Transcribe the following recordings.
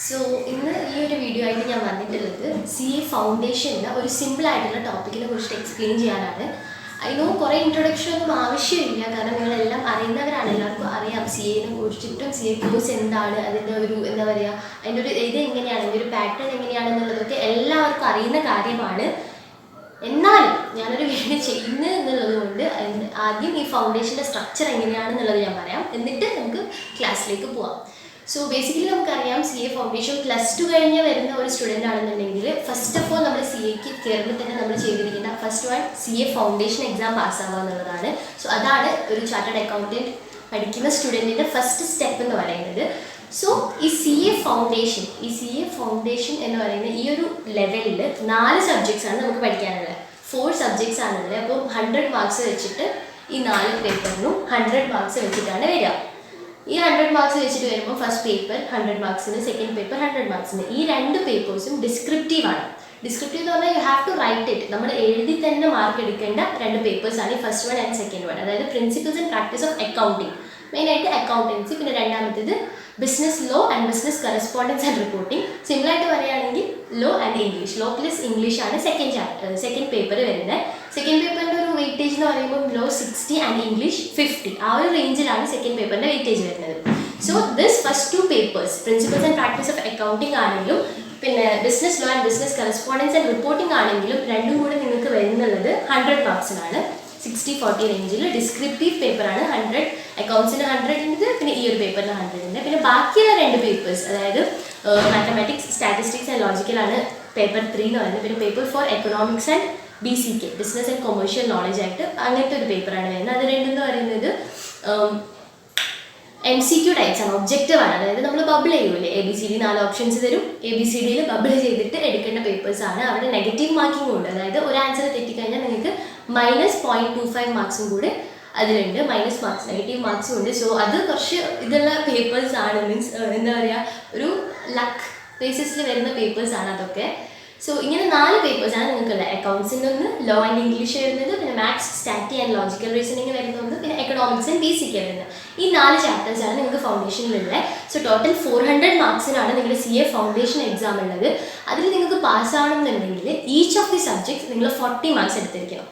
So ഇന്ന് ഈ ഒരു വീഡിയോ ആയിട്ട് ഞാൻ വന്നിട്ടുള്ളത് CA ഫൗണ്ടേഷനിലെ ഒരു സിമ്പിളായിട്ടുള്ള ടോപ്പിക്കിനെ കുറിച്ചിട്ട് എക്സ്പ്ലെയിൻ ചെയ്യാനാണ്. ഐ നോ കുറേ ഇൻട്രൊഡക്ഷൻ ഒന്നും ആവശ്യമില്ല, കാരണം നിങ്ങളെല്ലാം അറിയുന്നവരാണ്, എല്ലാവർക്കും അറിയാം CAനെ കുറിച്ചിട്ടും CA കോഴ്സ് എന്താണ്, അതിൻ്റെ ഒരു എന്താ പറയുക, അതിൻ്റെ ഒരു ഇത് എങ്ങനെയാണ്, അതിൻ്റെ ഒരു പാറ്റേൺ എങ്ങനെയാണെന്നുള്ളതൊക്കെ എല്ലാവർക്കും അറിയുന്ന കാര്യമാണ്. എന്നാലും ഞാനൊരു വീഡിയോ ചെയ്യുന്നത് എന്നുള്ളത് കൊണ്ട് ആദ്യം ഈ ഫൗണ്ടേഷൻ്റെ സ്ട്രക്ചർ എങ്ങനെയാണെന്നുള്ളത് ഞാൻ പറയാം, എന്നിട്ട് നമുക്ക് ക്ലാസ്സിലേക്ക് പോവാം. സോ ബേസിക്കലി നമുക്കറിയാം CA ഫൗണ്ടേഷൻ +2 കഴിഞ്ഞ് വരുന്ന ഒരു സ്റ്റുഡൻ്റ് ആണെന്നുണ്ടെങ്കിൽ ഫസ്റ്റ് ഓഫ് ഓൾ നമ്മൾ CAക്ക് കയറുമ്പോൾ തന്നെ നമ്മൾ ചെയ്തിരിക്കേണ്ട first one CA foundation exam പാസ്സാവുക എന്നുള്ളതാണ്. സോ അതാണ് ഒരു ചാർട്ടേഡ് അക്കൗണ്ടൻറ്റ് പഠിക്കുന്ന സ്റ്റുഡൻറ്റിൻ്റെ ഫസ്റ്റ് സ്റ്റെപ്പ് എന്ന് പറയുന്നത്. സോ ഈ CA ഫൗണ്ടേഷൻ എന്ന് പറയുന്ന ഈ ഒരു ലെവലിൽ 4 സബ്ജക്ട്സാണ് നമുക്ക് പഠിക്കാനുള്ളത്. 4 സബ്ജക്ട്സ് ആണുള്ളത്. അപ്പോൾ 100 മാർക്സ് വെച്ചിട്ട് ഈ 4 പേപ്പറിനും 100 മാർക്സ് വെച്ചിട്ടാണ് വരിക. ഈ 100 മാർക്സ് വെച്ചിട്ട് വരുമ്പോൾ ഫസ്റ്റ് പേപ്പർ 100 മാർക്സിന്, സെക്കൻഡ് പേപ്പർ 100 മാർക്സിന്. ഈ 2 പേപ്പേഴ്സും ഡിസ്ക്രിപ്റ്റീവാണ്. ഡിസ്ക്രിപ്റ്റീവ് എന്ന് പറഞ്ഞാൽ you have to write it. നമ്മൾ എഴുതി തന്നെ മാർക്ക് എടുക്കേണ്ട 2 പേപ്പേഴ്സാണ് ഈ first one and second one. അതായത് principles and practice of accounting, മെയിനായിട്ട് അക്കൗണ്ടൻസി. പിന്നെ രണ്ടാമത്തേത് business law and business correspondence and reporting. സിമ്പിളായിട്ട് പറയുകയാണെങ്കിൽ law and English, law plus English ആണ് സെക്കൻഡ് പേപ്പർ വരുന്നത്. സെക്കൻഡ് പേപ്പറിൻ്റെ ഒരു വെയിറ്റേജ് എന്ന് പറയുമ്പോൾ ലോ 60 ആൻഡ് ഇംഗ്ലീഷ് 50, ആ ഒരു റേഞ്ചിലാണ് സെക്കൻഡ് പേപ്പറിൻ്റെ വെയിറ്റേജ് വരുന്നത്. So this first 2 papers principles and practice of accounting ആണെങ്കിലും പിന്നെ business law and business correspondence and reporting ആണെങ്കിലും രണ്ടും കൂടെ നിങ്ങൾക്ക് വരുന്നുള്ളത് 100 മാർക്സിനാണ്. 60-40 റേഞ്ചിൽ. ഡിസ്ക്രിപ്റ്റീവ് പേപ്പറാണ് 100, അക്കൗണ്ട്സിന് 100 ഉണ്ട്, പിന്നെ ഈ ഒരു പേപ്പറിന് 100 ഉണ്ട്. പിന്നെ ബാക്കിയുള്ള 2 പേപ്പേഴ്സ്, അതായത് മാത്തമാറ്റിക്സ്, സ്റ്റാറ്റിസ്റ്റിക്സ് ആൻഡ് ലോജിക്കലാണ് പേപ്പർ 3 എന്ന് പറയുന്നത്. പിന്നെ paper 4 economics and BCK, business and commercial knowledge ആയിട്ട് അങ്ങനത്തെ ഒരു പേപ്പറാണ് വരുന്നത്. അത് രണ്ടെന്ന് പറയുന്നത് MCQ ടൈപ്സ് ആണ്, ഒബ്ജക്റ്റീവ് ആണ്. അതായത് നമ്മൾ ബബിൾ ചെയ്യുമല്ലേ, ABCD 4 ഓപ്ഷൻസ് തരും, ABCDയിൽ ബബിൾ ചെയ്തിട്ട് എടുക്കേണ്ട പേപ്പേഴ്സാണ്. അവിടെ നെഗറ്റീവ് മാർക്കിംഗ് ഉണ്ട്, അതായത് ഒരു ആൻസർ തെറ്റിക്കഴിഞ്ഞാൽ നിങ്ങൾക്ക് -0.25 മാർക്സും കൂടെ അതിലുണ്ട്, മൈനസ് മാർക്സ്, നെഗറ്റീവ് മാർക്സും ഉണ്ട്. സോ അത് കുറച്ച് ഇതുള്ള പേപ്പേഴ്സാണ്, മീൻസ് എന്താ പറയുക, ഒരു ലക്ക് ബേസിസിൽ വരുന്ന പേപ്പേഴ്സാണ് അതൊക്കെ. സോ ഇങ്ങനെ 4 പേപ്പേഴ്സാണ് നിങ്ങൾക്കുള്ളത്. അക്കൗണ്ട്സിൻ്റെ ഒന്ന്, ലോ ആൻഡ് ഇംഗ്ലീഷ് വരുന്നത്, പിന്നെ മാത്സ്, സ്റ്റാറ്റി ആൻഡ് ലോജിക്കൽ റീസണിങ് വരുന്നത്, പിന്നെ എക്കണോമിക്സ് ആൻഡ് BCK വരുന്നത്. ഈ 4 ചാപ്റ്റേഴ്സാണ് നിങ്ങൾക്ക് ഫൗണ്ടേഷനിലുള്ളത്. സോ ടോട്ടൽ 400 മാർക്സിനാണ് നിങ്ങളുടെ CA ഫൗണ്ടേഷൻ എക്സാം ഉള്ളത്. അതിൽ നിങ്ങൾക്ക് പാസ്സാവണമെന്നുണ്ടെങ്കിൽ ഈച്ച് ഓഫ് ദി സബ്ജക്ട്സ് നിങ്ങൾ 40 മാർക്സ് എടുത്തിരിക്കണം.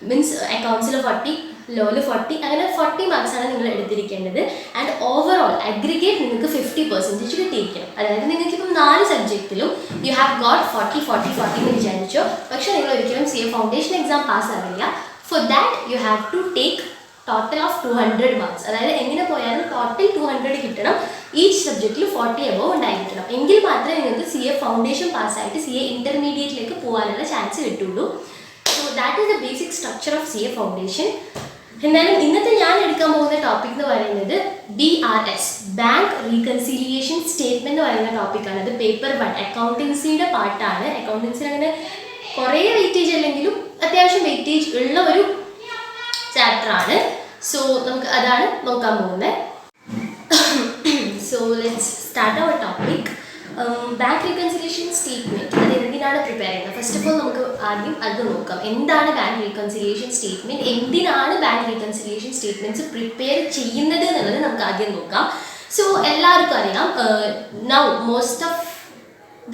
മീൻസ് അക്കൗണ്ട്സിൽ 40, ലോയിൽ 40, അങ്ങനെ 40 മാർക്സാണ് നിങ്ങൾ എടുത്തിരിക്കേണ്ടത്. ആൻഡ് ഓവറോൾ അഗ്രിഗേറ്റ് നിങ്ങൾക്ക് 50% കിട്ടിയിരിക്കണം. അതായത് നിങ്ങൾക്കിപ്പം 4 സബ്ജക്റ്റിലും യു ഹാവ് ഗോട്ട് 40 എന്ന് വിചാരിച്ചോ, പക്ഷേ നിങ്ങൾ ഒരിക്കലും CA ഫൗണ്ടേഷൻ എക്സാം പാസ്സാവില്ല. For that you have to take total of 200 marks. അതായത് എങ്ങനെ പോയാലും ടോട്ടൽ 200 കിട്ടണം. ഈച്ച് സബ്ജക്റ്റിൽ 40 എബോവ് ഉണ്ടായിരിക്കണം. എങ്കിൽ മാത്രമേ നിങ്ങൾക്ക് CA ഫൗണ്ടേഷൻ പാസ്സായിട്ട് CA ഇൻ്റർമീഡിയറ്റിലേക്ക് പോകാനുള്ള ചാൻസ് കിട്ടുള്ളൂ. So that is the basic structure of CA foundation. എന്നാലും ഇന്നത്തെ ഞാൻ എടുക്കാൻ പോകുന്ന ടോപ്പിക് എന്ന് പറയുന്നത് BRS, ബാങ്ക് റീകൺസിലിയേഷൻ സ്റ്റേറ്റ്മെൻറ്റ് എന്ന് പറയുന്ന ടോപ്പിക്കാണ്. അത് പേപ്പർ 1 അക്കൗണ്ടൻസിയുടെ പാർട്ടാണ്. അക്കൗണ്ടൻസിൽ അങ്ങനെ കുറേ വെയിറ്റേജ് അല്ലെങ്കിലും അത്യാവശ്യം വെയിറ്റേജ് ഉള്ള ഒരു ചാപ്റ്ററാണ്. സോ നമുക്ക് അതാണ് നോക്കാൻ പോകുന്നത്. So let's start our topic. Bank reconciliation statement അത് എന്തിനാണ് പ്രിപ്പയർ ചെയ്യുന്നത്? ഫസ്റ്റ് ഓഫ് ഓൾ നമുക്ക് ആദ്യം അത് നോക്കാം. എന്താണ് ബാങ്ക് റീകൺസിലിയേഷൻ സ്റ്റേറ്റ്മെൻറ്റ്, എന്തിനാണ് ബാങ്ക് റീകൺസിലിയേഷൻ സ്റ്റേറ്റ്മെൻറ്റ്സ് പ്രിപ്പയർ ചെയ്യുന്നത് എന്നുള്ളത് നമുക്ക് ആദ്യം നോക്കാം. സോ എല്ലാവർക്കും അറിയാം, now most of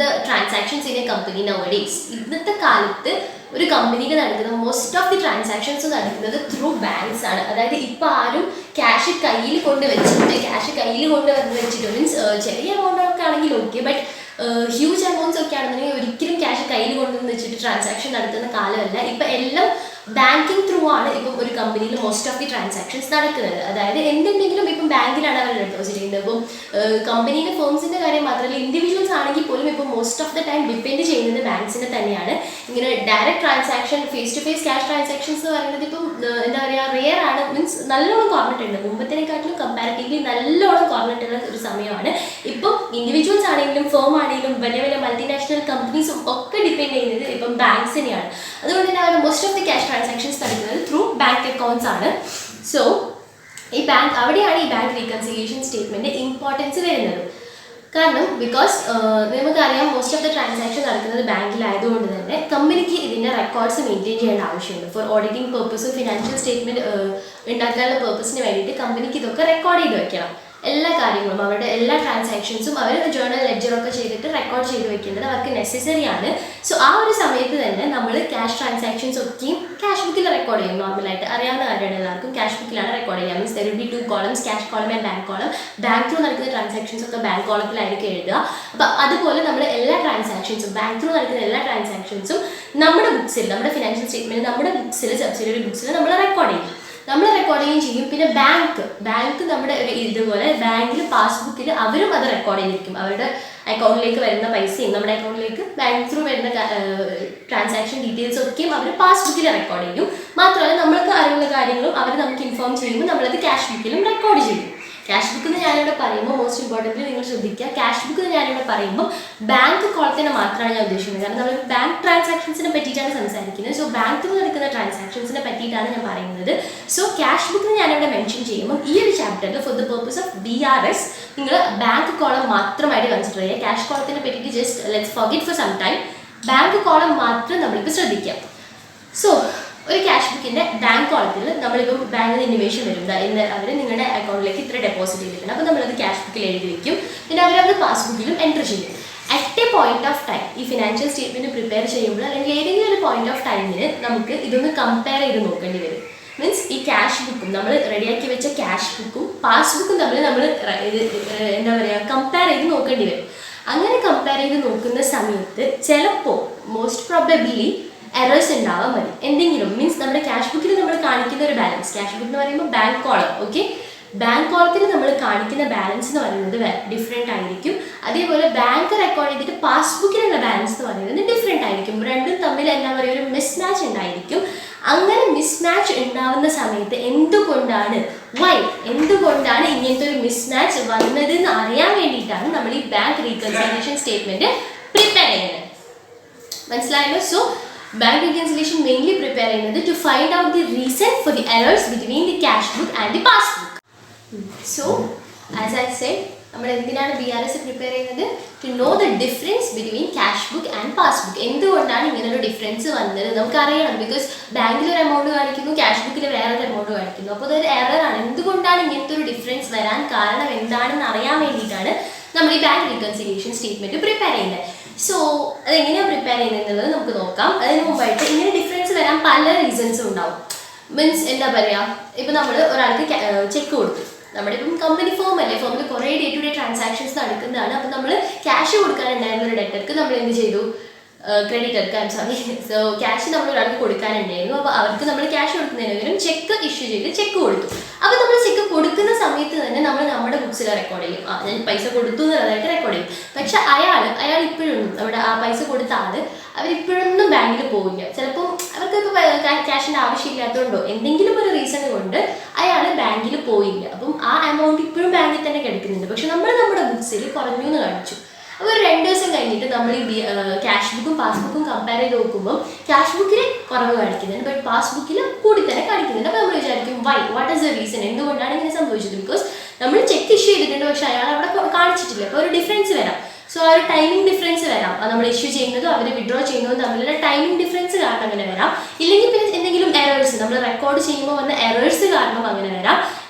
the transactions in A company now days, ഇന്നത്തെ കാലത്ത് ഒരു കമ്പനിയിൽ നടക്കുന്ന മോസ്റ്റ് ഓഫ് ദി ട്രാൻസാക്ഷൻസ് നടക്കുന്നത് ത്രൂ ബാങ്ക്സ് ആണ്. അതായത് ഇപ്പോൾ ആരും ക്യാഷ് കയ്യിൽ കൊണ്ട് വെച്ചിട്ട് മീൻസ് ചെറിയ എമൗണ്ടൊക്കെ ആണെങ്കിൽ ഓക്കെ, ബട്ട് ഹ്യൂജ് എമൗണ്ട്സ് ഒക്കെ ആണെന്നുണ്ടെങ്കിൽ ഒരിക്കലും ക്യാഷ് കയ്യിൽ കൊണ്ടുവന്ന് വെച്ചിട്ട് ട്രാൻസാക്ഷൻ നടത്തുന്ന കാലമല്ല. ഇപ്പം എല്ലാം ബാങ്കിങ് ത്രൂ ആണ് ഇപ്പം ഒരു കമ്പനിയിൽ മോസ്റ്റ് ഓഫ് ദി ട്രാൻസാക്ഷൻസ് നടക്കുന്നത്. അതായത് എന്തുണ്ടെങ്കിലും ഇപ്പം ബാങ്കിലാണ് അവർ ഡെപ്പോസിറ്റ് ചെയ്യുന്നത്. ഇപ്പം കമ്പനീൻ്റെ ഫേംസിൻ്റെ കാര്യം മാത്രമല്ല, ഇൻഡിവിജ്വൽസ് ആണെങ്കിൽ പോലും ഇപ്പം most of the time depend ചെയ്യുന്നത് ബാങ്ക്സിനെ തന്നെയാണ്. ഇങ്ങനെ direct transaction, face to face cash transactions എന്ന് പറയുന്നത് ഇപ്പം എന്താ പറയുക, റെയർ ആണ്. മീൻസ് നല്ലോണം കുറഞ്ഞിട്ടുണ്ട്, മുമ്പത്തേക്കാട്ടിലും കമ്പാരിറ്റീവ്ലി നല്ലോണം കുറഞ്ഞിട്ടുള്ള ഒരു സമയമാണ്. ഇപ്പം ഇൻഡിവിജ്വൽസ് ആണെങ്കിലും ഫേം ആണെങ്കിലും വലിയ വലിയ മൾട്ടിനാഷണൽ കമ്പനീസും ഒക്കെ ഡിപ്പെൻഡ് ചെയ്യുന്നത് ഇപ്പം ബാങ്ക്സിനെയാണ്. അതുകൊണ്ട് തന്നെ അവർ most of the cash transactions നടക്കുന്നത് ത്രൂ ബാങ്ക് അക്കൗണ്ട്സ് ആണ്. സോ അവിടെയാണ് ഈ ബാങ്ക് റീകൺസിലിയേഷൻ സ്റ്റേറ്റ്മെൻറ്റ് ഇമ്പോർട്ടൻസ് വരുന്നത്. കാരണം ബിക്കോസ് നമുക്കറിയാം മോസ്റ്റ് ഓഫ് ദ ട്രാൻസാക്ഷൻ നടക്കുന്നത് ബാങ്കിലായതുകൊണ്ട് തന്നെ കമ്പനിക്ക് ഇതിൻ്റെ റെക്കോർഡ്സ് മെയിൻറ്റെയിൻ ചെയ്യേണ്ട ആവശ്യമുണ്ട്. ഫോർ ഓഡിറ്റിംഗ് പേർപ്പസും ഫിനാൻഷ്യൽ സ്റ്റേറ്റ്മെൻറ്റ് ഉണ്ടാക്കാനുള്ള പേർപ്പസിന് വേണ്ടിയിട്ട് കമ്പനിക്ക് ഇതൊക്കെ റെക്കോർഡ് ചെയ്ത് വെക്കണം. എല്ലാ കാര്യങ്ങളും അവരുടെ എല്ലാ ട്രാൻസാക്ഷൻസും അവർ ജേർണൽ ലെഡ്ജറൊക്കെ ചെയ്തിട്ട് റെക്കോർഡ് ചെയ്ത് വെക്കേണ്ടത് അവർക്ക് നെസസറി ആണ്. സോ ആ ഒരു സമയത്ത് തന്നെ നമ്മൾ ക്യാഷ് ട്രാൻസാക്ഷൻസ് ഒക്കെയും ക്യാഷ് ബുക്കിൽ റെക്കോർഡ് ചെയ്യും. നോർമലായിട്ട് അറിയാവുന്ന കാര്യമാണ് എല്ലാവർക്കും, ക്യാഷ് ബുക്കിലാണ് റെക്കോർഡ് ചെയ്യുക. Means there will be 2 columns, cash column and bank column. Bank through നടക്കുന്ന ട്രാൻസാക്ഷൻസ് ഒക്കെ ബാങ്ക് കോളത്തിലായിരിക്കും എഴുതുക. അപ്പം അതുപോലെ നമ്മൾ എല്ലാ ട്രാൻസാക്ഷൻസും ബാങ്ക് ത്രൂ നടക്കുന്ന എല്ലാ ട്രാൻസാക്ഷൻസും നമ്മുടെ ബുക്സിൽ, നമ്മുടെ ഫിനാൻഷ്യൽ സ്റ്റേറ്റ്മെൻറ്റ് നമ്മുടെ ബുക്സിൽ, സബ്സിഡിയറി ബുക്സിൽ നമ്മൾ റെക്കോർഡ് ചെയ്യും. നമ്മൾ റെക്കോർഡ് ചെയ്യുകയും ചെയ്യും. പിന്നെ ബാങ്ക് നമ്മുടെ ഇതുപോലെ ബാങ്കിൽ പാസ്ബുക്കിൽ അവരും അത് റെക്കോർഡ് ചെയ്തിരിക്കും. അവരുടെ അക്കൗണ്ടിലേക്ക് വരുന്ന പൈസയും നമ്മുടെ അക്കൗണ്ടിലേക്ക് ബാങ്ക് ത്രൂ വരുന്ന ട്രാൻസാക്ഷൻ ഡീറ്റെയിൽസ് ഒക്കെയും അവർ പാസ്ബുക്കിൽ റെക്കോർഡ് ചെയ്യും. മാത്രമല്ല നമ്മൾക്ക് അറിയുന്ന കാര്യങ്ങളും അവർ നമുക്ക് ഇൻഫോം ചെയ്യുമ്പോൾ നമ്മളത് ക്യാഷ് ബുക്കിലും റെക്കോർഡ് ചെയ്യും. ക്യാഷ് ബുക്ക് എന്ന് ഞാനിവിടെ പറയുമ്പോൾ മോസ്റ്റ് ഇമ്പോർട്ടൻ്റ് നിങ്ങൾ ശ്രദ്ധിക്കുക, ക്യാഷ് ബുക്ക് എന്ന് ഞാനിവിടെ പറയുമ്പോൾ ബാങ്ക് കോളത്തിനെ മാത്രമാണ് ഞാൻ ഉദ്ദേശിക്കുന്നത്. കാരണം നമ്മൾ ബാങ്ക് ട്രാൻസാക്ഷൻസിനെ പറ്റിയിട്ടാണ് സംസാരിക്കുന്നത്. സോ ബാങ്ക് ത്രൂ നടക്കുന്ന ട്രാൻസാക്ഷൻസിനെ പറ്റിയിട്ടാണ് ഞാൻ പറയുന്നത്. സോ ക്യാഷ് ബുക്ക് ഞാനിവിടെ മെൻഷൻ ചെയ്യുമ്പോൾ ഈ ഒരു ചാപ്റ്ററിൽ for the purpose of BRS നിങ്ങൾ ബാങ്ക് കോളം മാത്രമായിട്ട് കൺസിഡർ ചെയ്യുക. ക്യാഷ് കോളത്തിനെ പറ്റിയിട്ട് just let's forget for some time. Bank column മാത്രം നമ്മളിപ്പോൾ ശ്രദ്ധിക്കാം. സോ ഒരു ക്യാഷ് ബുക്കിൻ്റെ ബാങ്ക് കോളത്തിൽ നമ്മളിപ്പം ബാങ്കിന് ഇൻഫർമേഷൻ വരും, ഇന്ന് അവർ നിങ്ങളുടെ അക്കൗണ്ടിലേക്ക് ഇത്ര ഡെപ്പോസിറ്റ് ചെയ്തിട്ടുണ്ട്. അപ്പോൾ നമ്മളത് ക്യാഷ് ബുക്കിൽ എഴുതി വയ്ക്കും. പിന്നെ അവരത് പാസ്ബുക്കിലും എൻ്റർ ചെയ്യും. At A point of time ഈ ഫിനാൻഷ്യൽ സ്റ്റേറ്റ്മെൻറ്റ് പ്രിപ്പയർ ചെയ്യുമ്പോൾ അല്ലെങ്കിൽ ഏതെങ്കിലും ഒരു പോയിന്റ് ഓഫ് ടൈമിന് നമുക്ക് ഇതൊന്ന് കമ്പയർ ചെയ്ത് നോക്കേണ്ടി വരും. മീൻസ് ഈ ക്യാഷ് ബുക്കും നമ്മൾ റെഡിയാക്കി വെച്ച ക്യാഷ് ബുക്കും പാസ്ബുക്കും തമ്മിൽ നമ്മൾ എന്താ പറയുക കമ്പയർ ചെയ്ത് നോക്കേണ്ടി വരും. അങ്ങനെ കമ്പയർ ചെയ്ത് നോക്കുന്ന സമയത്ത് ചിലപ്പോൾ മോസ്റ്റ് പ്രോബബ്ലി എറേഴ്സ് ഉണ്ടാവാൻ മതി എന്തെങ്കിലും. മീൻസ് നമ്മുടെ ക്യാഷ് ബുക്കിൽ നമ്മൾ കാണിക്കുന്ന ഒരു ബാലൻസ്, ക്യാഷ് ബുക്ക് എന്ന് പറയുമ്പോൾ ബാങ്ക് കോളം, ഓക്കെ, ബാങ്ക് കോളത്തിൽ നമ്മൾ കാണിക്കുന്ന ബാലൻസ് എന്ന് പറയുന്നത് ഡിഫറെൻ്റ് ആയിരിക്കും. അതേപോലെ ബാങ്ക് റെക്കോർഡ് ചെയ്തിട്ട് പാസ്ബുക്കിലുള്ള ബാലൻസ് എന്ന് പറയുന്നത് ഡിഫറെൻ്റ് ആയിരിക്കും. രണ്ടും തമ്മിൽ എന്താ പറയുക ഒരു മിസ്മാച്ച് ഉണ്ടായിരിക്കും. അങ്ങനെ മിസ്മാച്ച് ഉണ്ടാവുന്ന സമയത്ത് എന്തുകൊണ്ടാണ് ഇങ്ങനത്തെ ഒരു മിസ്മാച്ച് വന്നതെന്ന് അറിയാൻ വേണ്ടിയിട്ടാണ് നമ്മൾ ഈ ബാങ്ക് റീകൺസിലിയേഷൻ സ്റ്റേറ്റ്മെൻറ്റ് പ്രിപ്പയർ ചെയ്യുന്നത്. മനസ്സിലായല്ലോ? So bank reconciliation mainly preparing to find out the reason for the errors between the cash book and the passbook. So as I said, നമ്മൾ എന്തിനാണ് BRS പ്രിപ്പയർ ചെയ്യുന്നത്? To know the difference between cash book and passbook. എന്തുകൊണ്ടാണ് ഇങ്ങനൊരു difference വന്നത് നമുക്കറിയണം. Because ബാങ്കിൽ ഒരു amount കാണിക്കുന്നു, cash ബുക്കിൽ വേറൊരു എമൗണ്ട് കാണിക്കുന്നു. അപ്പോൾ അതൊരു എററാണ്. എന്തുകൊണ്ടാണ് ഇങ്ങനത്തെ ഒരു ഡിഫറൻസ് വരാൻ കാരണം എന്താണെന്ന് അറിയാൻ വേണ്ടിയിട്ടാണ് നമ്മൾ ഈ ബാങ്ക് റീകൺസിലിയേഷൻ സ്റ്റേറ്റ്മെൻറ്റ് പ്രിപ്പയർ ചെയ്യുന്നത്. സോ അതെങ്ങനെയാണ് പ്രിപ്പയർ ചെയ്യുന്നത് നമുക്ക് നോക്കാം. അതിന് മുമ്പായിട്ട് ഇങ്ങനെ ഡിഫറൻസ് വരാൻ പല റീസൺസും ഉണ്ടാവും. മീൻസ് എന്താ പറയുക, ഇപ്പം നമ്മൾ ഒരാൾക്ക് ചെക്ക് കൊടുത്തു, നമ്മുടെ ഇപ്പം കമ്പനി ഫോം അല്ലേ, ഫോമിൽ കുറേ ഡേ ടു ഡേ ട്രാൻസാക്ഷൻസ് നടക്കുന്നതാണ്. അപ്പം നമ്മൾ ക്യാഷ് കൊടുക്കാനുണ്ടായിരുന്ന ഒരു ഡെറ്റർക്ക് നമ്മൾ എന്ത് ചെയ്തു, ക്രെഡിറ്റർക്ക് സോ ക്യാഷ് നമ്മൾ ഒരാൾക്ക് കൊടുക്കാനുണ്ടായിരുന്നു. അപ്പോൾ അവർക്ക് നമ്മൾ ക്യാഷ് കൊടുക്കുന്നതിന് പകരം ചെക്ക് ഇഷ്യൂ ചെയ്ത് ചെക്ക് കൊടുത്തു. അപ്പോൾ നമ്മൾ ചെക്ക് കൊടുക്കുന്ന സമയത്ത് തന്നെ നമ്മൾ നമ്മുടെ ബുക്സിൽ റെക്കോർഡ് ചെയ്യും, ഞാൻ പൈസ കൊടുത്തു എന്നുള്ളതായിട്ട് റെക്കോർഡ് ചെയ്യും. പക്ഷെ അയാൾ ഇപ്പോഴൊന്നും നമ്മുടെ ആ പൈസ കൊടുത്ത അവരിപ്പോഴൊന്നും ബാങ്കിൽ പോവില്ല. ചിലപ്പോൾ അവർക്കിപ്പോൾ ക്യാഷിൻ്റെ ആവശ്യമില്ലാത്തതുകൊണ്ടോ എന്തെങ്കിലും ഒരു റീസൺ കൊണ്ട് അയാൾ ബാങ്കിൽ പോയില്ല. അപ്പം ആ എമൗണ്ട് ഇപ്പോഴും ബാങ്കിൽ തന്നെ കിടക്കുന്നുണ്ട്. പക്ഷെ നമ്മൾ നമ്മുടെ ബുക്സിൽ കുറഞ്ഞു എന്ന് കാണിച്ചു. അപ്പോൾ ഒരു 2 ദിവസം കഴിഞ്ഞിട്ട് നമ്മൾ ഈ ക്യാഷ് ബുക്കും പാസ്ബുക്കും കമ്പയർ ചെയ്ത് നോക്കുമ്പോൾ ക്യാഷ് ബുക്കിൽ കുറവ് കാണിക്കുന്നുണ്ട്, ബട്ട് പാസ്ബുക്കിൽ കൂടി തന്നെ കാണിക്കുന്നുണ്ട്. അപ്പോൾ നമ്മൾ വിചാരിക്കും വാട്ട് ഈസ് ദ റീസൺ, എന്തുകൊണ്ടാണ് ഇങ്ങനെ സംഭവിച്ചത്? ബിക്കോസ് നമ്മൾ ചെക്ക് ഇഷ്യൂ ചെയ്തിട്ടുണ്ട്, പക്ഷേ അയാൾ അവിടെ കാണിച്ചിട്ടില്ല. അപ്പോൾ ഒരു ഡിഫറൻസ് വരാം. സോ ആ ഒരു ടൈമിംഗ് ഡിഫറൻസ് വരാം. നമ്മൾ ഇഷ്യൂ ചെയ്യുന്നതും അവർ വിഡ്രോ ചെയ്യുന്നതും തമ്മിലുള്ള ടൈമിംഗ് ഡിഫറൻസ് കാരണം അങ്ങനെ വരാം. ഇല്ലെങ്കിൽ പിന്നെ എന്തെങ്കിലും എറേഴ്സ് നമ്മൾ റെക്കോർഡ് ചെയ്യുമ്പോൾ വന്ന എറേഴ്സ് കാരണം അങ്ങനെ വരാം.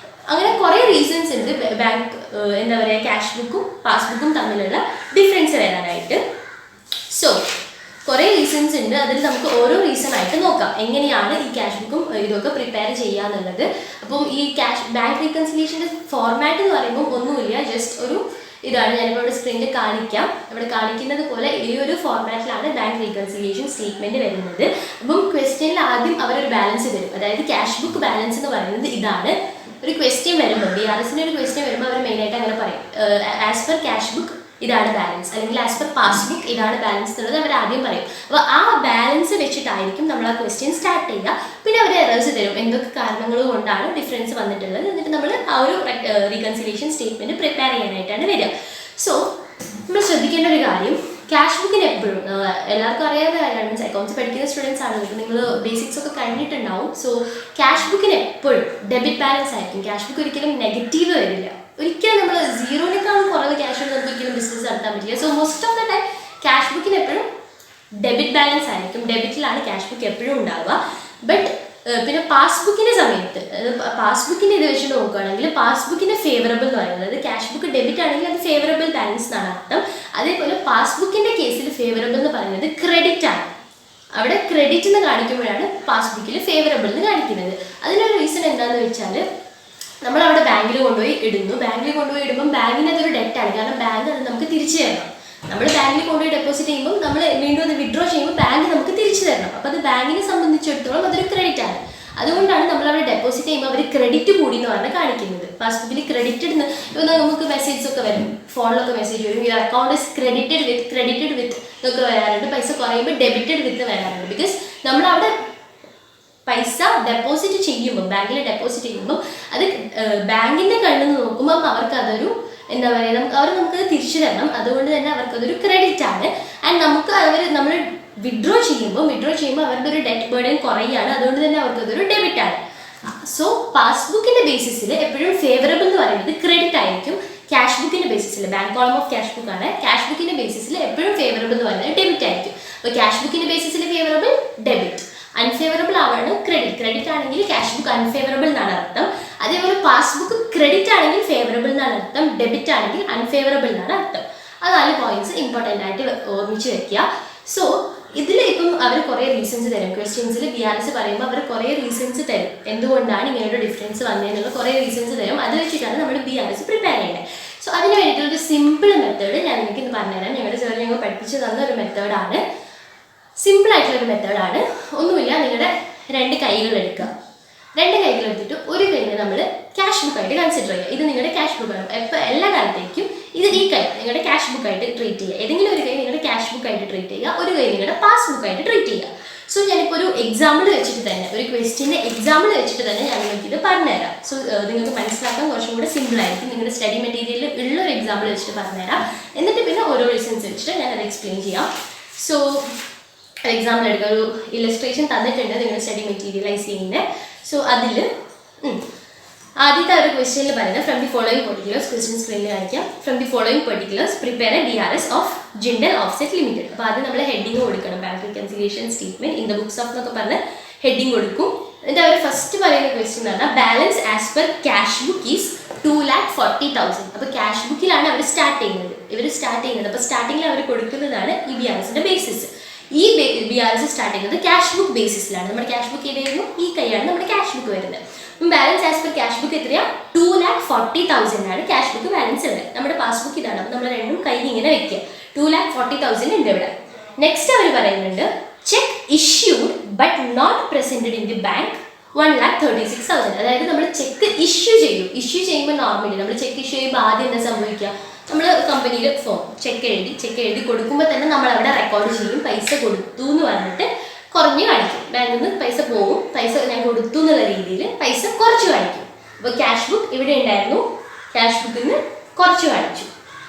അങ്ങനെ കുറേ റീസൺസ് ഉണ്ട് ബാങ്ക് എന്താ പറയുക ക്യാഷ് ബുക്കും പാസ്ബുക്കും തമ്മിലുള്ള ഡിഫറൻസ് വരാനായിട്ട്. സോ കുറേ റീസൺസ് ഉണ്ട്. അതിൽ നമുക്ക് ഓരോ റീസൺ ആയിട്ട് നോക്കാം എങ്ങനെയാണ് ഈ ക്യാഷ് ബുക്കും ഇതൊക്കെ പ്രിപ്പയർ ചെയ്യുക എന്നുള്ളത്. അപ്പം ഈ ബാങ്ക് റീകൺസിലിയേഷൻ്റെ ഫോർമാറ്റ് എന്ന് പറയുമ്പോൾ ഒന്നുമില്ല, ജസ്റ്റ് ഒരു ഇതാണ്. ഞാനിപ്പോൾ ഇവിടെ സ്ക്രീനിൽ കാണിക്കാം. ഇവിടെ കാണിക്കുന്നത് പോലെ ഈ ഒരു ഫോർമാറ്റിലാണ് ബാങ്ക് റീകൺസിലിയേഷൻ സ്റ്റേറ്റ്മെൻറ്റ് വരുന്നത്. അപ്പം ക്വസ്റ്റ്യനിൽ ആദ്യം അവരൊരു ബാലൻസ് തരും, അതായത് ക്യാഷ് ബുക്ക് ബാലൻസ് എന്ന് പറയുന്നത് ഇതാണ്. ഒരു ക്വസ്റ്റ്യൻ വരുമ്പോൾ BRSൻ്റെ ഒരു ക്വസ്റ്റ്യൻ വരുമ്പോൾ അവർ മെയിനായിട്ട് അങ്ങനെ പറയും, ആസ് പെർ ക്യാഷ് ബുക്ക് ഇതാണ് ബാലൻസ്, അല്ലെങ്കിൽ ആസ് പെർ പാസ്ബുക്ക് ഇതാണ് ബാലൻസ് എന്നുള്ളത് അവർ ആദ്യം പറയും. അപ്പോൾ ആ ബാലൻസ് വെച്ചിട്ടായിരിക്കും നമ്മൾ ആ ക്വസ്റ്റ്യൻ സ്റ്റാർട്ട് ചെയ്യുക. പിന്നെ അവർ എറേഴ്സ് തരും, എന്തൊക്കെ കാരണങ്ങൾ കൊണ്ടാണ് ഡിഫറൻസ് വന്നിട്ടുള്ളത്. എന്നിട്ട് നമ്മൾ ആ ഒരു റീകൺസിലിയേഷൻ സ്റ്റേറ്റ്മെൻറ്റ് പ്രിപ്പയർ ചെയ്യാനായിട്ടാണ് വരിക. സോ നമ്മൾ ശ്രദ്ധിക്കേണ്ട ഒരു കാര്യം, ക്യാഷ് ബുക്കിന് എപ്പോഴും എല്ലാവർക്കും അറിയാവുന്ന കാര്യമാണ്. മീൻസ് അക്കൗണ്ട്സ് പഠിക്കുന്ന സ്റ്റുഡൻസ് ആണ്, നിങ്ങൾ ബേസിക്സ് ഒക്കെ കഴിഞ്ഞിട്ടുണ്ടാവും. സോ ക്യാഷ് ബുക്കിന് എപ്പോഴും ഡെബിറ്റ് ബാലൻസ് ആയിരിക്കും. ക്യാഷ് ബുക്ക് ഒരിക്കലും നെഗറ്റീവ് വരില്ല. ഒരിക്കലും നമ്മൾ സീറോനേക്കാളും കുറവ് ക്യാഷ് കൊണ്ട് നമുക്ക് ഒരിക്കലും ബിസിനസ് നടത്താൻ പറ്റില്ല. So most of the time cash ബുക്കിന് എപ്പോഴും ഡെബിറ്റ് ബാലൻസ് ആയിരിക്കും. ഡെബിറ്റിലാണ് ക്യാഷ് ബുക്ക് എപ്പോഴും ഉണ്ടാവുക. ബട്ട് പിന്നെ പാസ്ബുക്കിൻ്റെ സമയത്ത് പാസ്ബുക്കിൻ്റെ ഇത് വെച്ച് നോക്കുകയാണെങ്കിൽ പാസ്ബുക്കിൻ്റെ ഫേവറബിൾ എന്ന് പറയുന്നത്, അതായത് ക്യാഷ് ബുക്ക് ഡെബിറ്റ് ആണെങ്കിൽ അത് ഫേവറബിൾ ബാലൻസ് എന്നാണ് അർത്ഥം. അതേപോലെ പാസ്ബുക്കിൻ്റെ കേസിൽ ഫേവറബിൾ എന്ന് പറയുന്നത് ക്രെഡിറ്റ് ആണ്. അവിടെ ക്രെഡിറ്റ് എന്ന് കാണിക്കുമ്പോഴാണ് പാസ്ബുക്കിൽ ഫേവറബിൾ എന്ന് കാണിക്കുന്നത്. അതിനൊരു റീസൺ എന്താണെന്ന് വെച്ചാൽ, നമ്മളവിടെ ബാങ്കിൽ കൊണ്ടുപോയി ഇടുന്നു. ബാങ്കിൽ കൊണ്ടുപോയി ഇടുമ്പം ബാങ്കിന് അതൊരു ഡെറ്റാണ്. കാരണം ബാങ്ക് അത് നമുക്ക് തിരിച്ചു തരണം. നമ്മൾ ബാങ്കിൽ കൊണ്ടുപോയി ഡെപ്പോസിറ്റ് ചെയ്യുമ്പോൾ നമ്മൾ വീണ്ടും അത് വിഡ്രോ ചെയ്യുമ്പോൾ ബാങ്ക് നമുക്ക് തിരിച്ചു തരണം. അപ്പോൾ അത് ബാങ്കിനെ സംബന്ധിച്ചിടത്തോളം അതൊരു ക്രെഡിറ്റ് ആണ്. അതുകൊണ്ടാണ് നമ്മൾ അവിടെ ഡെപ്പോസിറ്റ് ചെയ്യുമ്പോൾ അവർ ക്രെഡിറ്റ് കൂടി എന്ന് പറഞ്ഞാൽ കാണിക്കുന്നത്. പാസ്ബുക്കിൽ ക്രെഡിറ്റഡ് ഇപ്പോൾ നമുക്ക് മെസ്സേജ് ഒക്കെ വരും, ഫോണിലൊക്കെ മെസ്സേജ് വരും, ഈ അക്കൗണ്ട് ഇസ് ക്രെഡിറ്റഡ് വിത്ത് എന്നൊക്കെ വരാറുണ്ട്. പൈസ കുറയുമ്പോൾ ഡെബിറ്റഡ് വിത്ത് വരാറുണ്ട്. ബിക്കോസ് നമ്മളവിടെ പൈസ ഡെപ്പോസിറ്റ് ചെയ്യുമ്പോൾ, ബാങ്കിൽ ഡെപ്പോസിറ്റ് ചെയ്യുമ്പോൾ അത് ബാങ്കിൻ്റെ കണ്ണിൽ നിന്ന് നോക്കുമ്പോൾ അവർക്ക് അതൊരു എന്താ പറയുക, നമുക്കത് തിരിച്ചു തരണം. അതുകൊണ്ട് തന്നെ അവർക്കതൊരു ക്രെഡിറ്റ് ആണ്. ആൻഡ് നമുക്ക് നമ്മൾ വിഡ്രോ ചെയ്യുമ്പോൾ അവരുടെ ഒരു ഡെറ്റ് ബേർഡൻ കുറയുകയാണ്. അതുകൊണ്ട് തന്നെ അവർക്കതൊരു ഡെബിറ്റ് ആണ്. സോ പാസ്ബുക്കിൻ്റെ ബേസിസിൽ എപ്പോഴും ഫേവറബിൾ എന്ന് പറയുന്നത് ക്രെഡിറ്റ് ആയിരിക്കും. ക്യാഷ് ബുക്കിൻ്റെ ബേസിസിൽ, bank column of cash book ആണ്, ക്യാഷ് ബുക്കിൻ്റെ ബേസിസിൽ എപ്പോഴും ഫേവറബിൾ എന്ന് പറയുന്നത് ഡെബിറ്റ് ആയിരിക്കും. അപ്പോൾ ക്യാഷ് ബുക്കിൻ്റെ ബേസിസിൽ ഫേവറബിൾ ഡെബിറ്റ്, അൺഫേവറബിൾ ആണ് ക്രെഡിറ്റ് ആണെങ്കിൽ ക്യാഷ് ബുക്ക് അൺഫേവറബിൾ എന്നാണ് അർത്ഥം. അതേപോലെ പാസ്ബുക്ക് ക്രെഡിറ്റ് ആണെങ്കിൽ ഫേവറബിൾ എന്നാണ് അർത്ഥം, ഡെബിറ്റ് ആണെങ്കിൽ അൺഫേവറബിൾ എന്നാണ് അർത്ഥം. ആ 4 പോയിന്റ്സ് ഇമ്പോർട്ടൻ്റ് ആയിട്ട് ഓർമ്മിച്ച് വെക്കുക. സോ ഇതിൽ ഇപ്പം അവർ കുറേ റീസൺസ് തരും. ക്വസ്റ്റ്യൻസിൽ BRS പറയുമ്പോൾ അവർ കുറേ റീസൺസ് തരും, എന്തുകൊണ്ടാണ് ഇങ്ങനെയൊരു ഡിഫറൻസ് വന്നതെന്നുള്ള കുറേ റീസൺസ് തരും. അത് വെച്ചിട്ടാണ് നമ്മൾ BRS പ്രിപ്പയർ ചെയ്യേണ്ടത്. സോ അതിന് വേണ്ടിയിട്ടുള്ളൊരു സിമ്പിൾ മെത്തേഡ് ഞാൻ നിങ്ങൾക്ക് ഇന്ന് പറഞ്ഞുതരാം. ഞങ്ങളുടെ സാർ ഞങ്ങൾ പഠിപ്പിച്ച് തന്ന ഒരു മെത്തേഡാണ്, സിമ്പിൾ ആയിട്ടുള്ളൊരു മെത്തേഡാണ്. ഒന്നുമില്ല, നിങ്ങളുടെ 2 കൈകൾ എടുക്കുക. 2 കൈകൾ എടുത്തിട്ട് ഒരു കൈയിൽ നമ്മൾ ക്യാഷ് ബുക്കായിട്ട് കൺസിഡർ ചെയ്യുക. ഇത് നിങ്ങളുടെ ക്യാഷ് ബുക്കാണ്. ഇപ്പോൾ എല്ലാ കാലത്തേക്കും ഈ കൈ നിങ്ങളുടെ ക്യാഷ് ബുക്കായിട്ട് ട്രീറ്റ് ചെയ്യുക. ഏതെങ്കിലും ഒരു കൈ നിങ്ങളുടെ ക്യാഷ് ബുക്കായിട്ട് ട്രീറ്റ് ചെയ്യുക, ഒരു കൈ നിങ്ങളുടെ പാസ്ബുക്കായിട്ട് ട്രീറ്റ് ചെയ്യുക. സോ ഞാനിപ്പോൾ ഒരു എക്സാമ്പിൾ വെച്ചിട്ട് തന്നെ, ഒരു ക്വസ്റ്റ്യൻ്റെ എക്സാമ്പിൾ വെച്ചിട്ട് തന്നെ ഞാൻ നിങ്ങൾക്ക് ഇത് പറഞ്ഞുതരാം. സോ നിങ്ങൾക്ക് മനസ്സിലാക്കാൻ കുറച്ചും കൂടെ സിമ്പിളായിരിക്കും. നിങ്ങളുടെ സ്റ്റഡി മെറ്റീരിയലിൽ ഉള്ള ഒരു എക്സാമ്പിൾ വെച്ചിട്ട് പറഞ്ഞുതരാം. എന്നിട്ട് പിന്നെ ഓരോ റീസൺസ് വെച്ചിട്ട് ഞാനത് എക്സ്പ്ലെയിൻ ചെയ്യാം. സോ എക്സാമ്പിൾ എടുക്കുക. ഒരു ഇല്ലസ്ട്രേഷൻ തന്നിട്ടുണ്ട് നിങ്ങളുടെ സ്റ്റഡി മെറ്റീരിയലൈസ് ചെയ്യുന്നത്. സോ അതിൽ ആദ്യത്തെ ഒരു ക്വസ്റ്റ്യനിൽ പറയുന്നത്, from the following particulars, question സ്ക്രീനിൽ കാണിക്കാം. From the following particulars prepare A DRS of Jindal offset limited. അപ്പോൾ ആദ്യം നമ്മൾ ഹെഡിങ് കൊടുക്കണം. Bank reconciliation statement in the books of എന്നൊക്കെ പറഞ്ഞ് ഹെഡിങ് കൊടുക്കും. എന്നിട്ട് അവർ ഫസ്റ്റ് പറയുന്ന ക്വസ്റ്റ്യൻ എന്ന് പറഞ്ഞാൽ, balance as per cash book is 2,40,000. അപ്പോൾ ക്യാഷ് ബുക്കിലാണ് അവർ സ്റ്റാർട്ട് ചെയ്യുന്നത്. അപ്പോൾ സ്റ്റാർട്ടിങ്ങിൽ അവർ കൊടുക്കുന്നതാണ് ഈ BRSന്റെ ബേസിസ്. ഈ BRS സ്റ്റാർട്ട് ചെയ്യുന്നത് ക്യാഷ് ബുക്ക് ബേസിസിലാണ്. നമ്മുടെ ക്യാഷ് ബുക്ക് ഏതായിരുന്നു? ഈ കൈയാണ് നമ്മുടെ ക്യാഷ് ബുക്ക് വരുന്നത്. Balance as per cash book എത്രയാണ്? 2,40,000 ആണ് ക്യാഷ് ബുക്ക് ബാലൻസ് ഉള്ളത്. നമ്മുടെ പാസ്ബുക്ക് ഇതാണ്. അപ്പോൾ നമ്മൾ രണ്ടും കൈ ഇങ്ങനെ വെക്കുക. 2,40,000 ഉണ്ട് ഇവിടെ. നെക്സ്റ്റ് അവർ പറയുന്നുണ്ട്, cheque issued but not presented in the bank 1,36,000. അതായത് നമ്മൾ ചെക്ക് ഇഷ്യൂ ചെയ്യുമ്പോൾ നോർമലി നമ്മൾ ചെക്ക് ഇഷ്യൂ ചെയ്യുമ്പോൾ ആദ്യം എന്താ സംഭവിക്കുക? നമ്മൾ കമ്പനിയിൽ ചെക്ക് എഴുതി കൊടുക്കുമ്പോൾ തന്നെ നമ്മൾ അവിടെ റെക്കോർഡ് ചെയ്യും, പൈസ കൊടുത്തു എന്ന് പറഞ്ഞിട്ട് കുറഞ്ഞ് കാണിക്കും. ബാങ്കിൽ നിന്ന് പൈസ പോകും, പൈസ ഞാൻ കൊടുത്തു എന്നുള്ള രീതിയിൽ പൈസ കുറച്ച് കാണിക്കും. അപ്പോൾ ക്യാഷ് ബുക്ക് ഇവിടെ ഉണ്ടായിരുന്നു, ക്യാഷ് ബുക്കിൽ നിന്ന് കുറച്ച് കാണിച്ചു.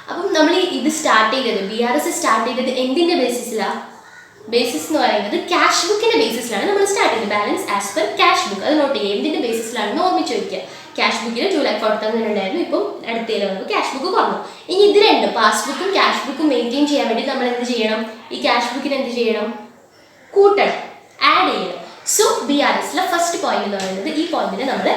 അപ്പം നമ്മൾ ഇത് സ്റ്റാർട്ട് ചെയ്തത്, BRS സ്റ്റാർട്ട് ചെയ്തത് എന്തിൻ്റെ ബേസിസിലാണ്? ബേസിസ് എന്ന് പറയുന്നത് ക്യാഷ് ബുക്കിൻ്റെ ബേസിസിലാണ് നമ്മൾ സ്റ്റാർട്ട് ചെയ്തത്. Balance as per cash book, അത് നോട്ട് ചെയ്യുക. എന്തിൻ്റെ ബേസിസിലാണെന്ന് ഓർമ്മിച്ച് വയ്ക്കുക. ക്യാഷ് ബുക്കിൽ 2,40,000 ഉണ്ടായിരുന്നു, ഇപ്പം അടുത്തേൽ വന്നപ്പോൾ ക്യാഷ് ബുക്ക് കുറഞ്ഞു. ഇനി ഇത് രണ്ട് പാസ്ബുക്കും ക്യാഷ് ബുക്കും മെയിൻറ്റെയിൻ ചെയ്യാൻ വേണ്ടി നമ്മൾ എന്ത് ചെയ്യണം? ഈ ക്യാഷ് ബുക്കിന് എന്ത് ചെയ്യണം? കൂട്ടണം, ആഡ് ചെയ്യണം. സോ BRSലെ ഫസ്റ്റ് പോയിന്റ് എന്ന് പറയുന്നത് ഈ പോയിന്റിനെ നമ്മൾ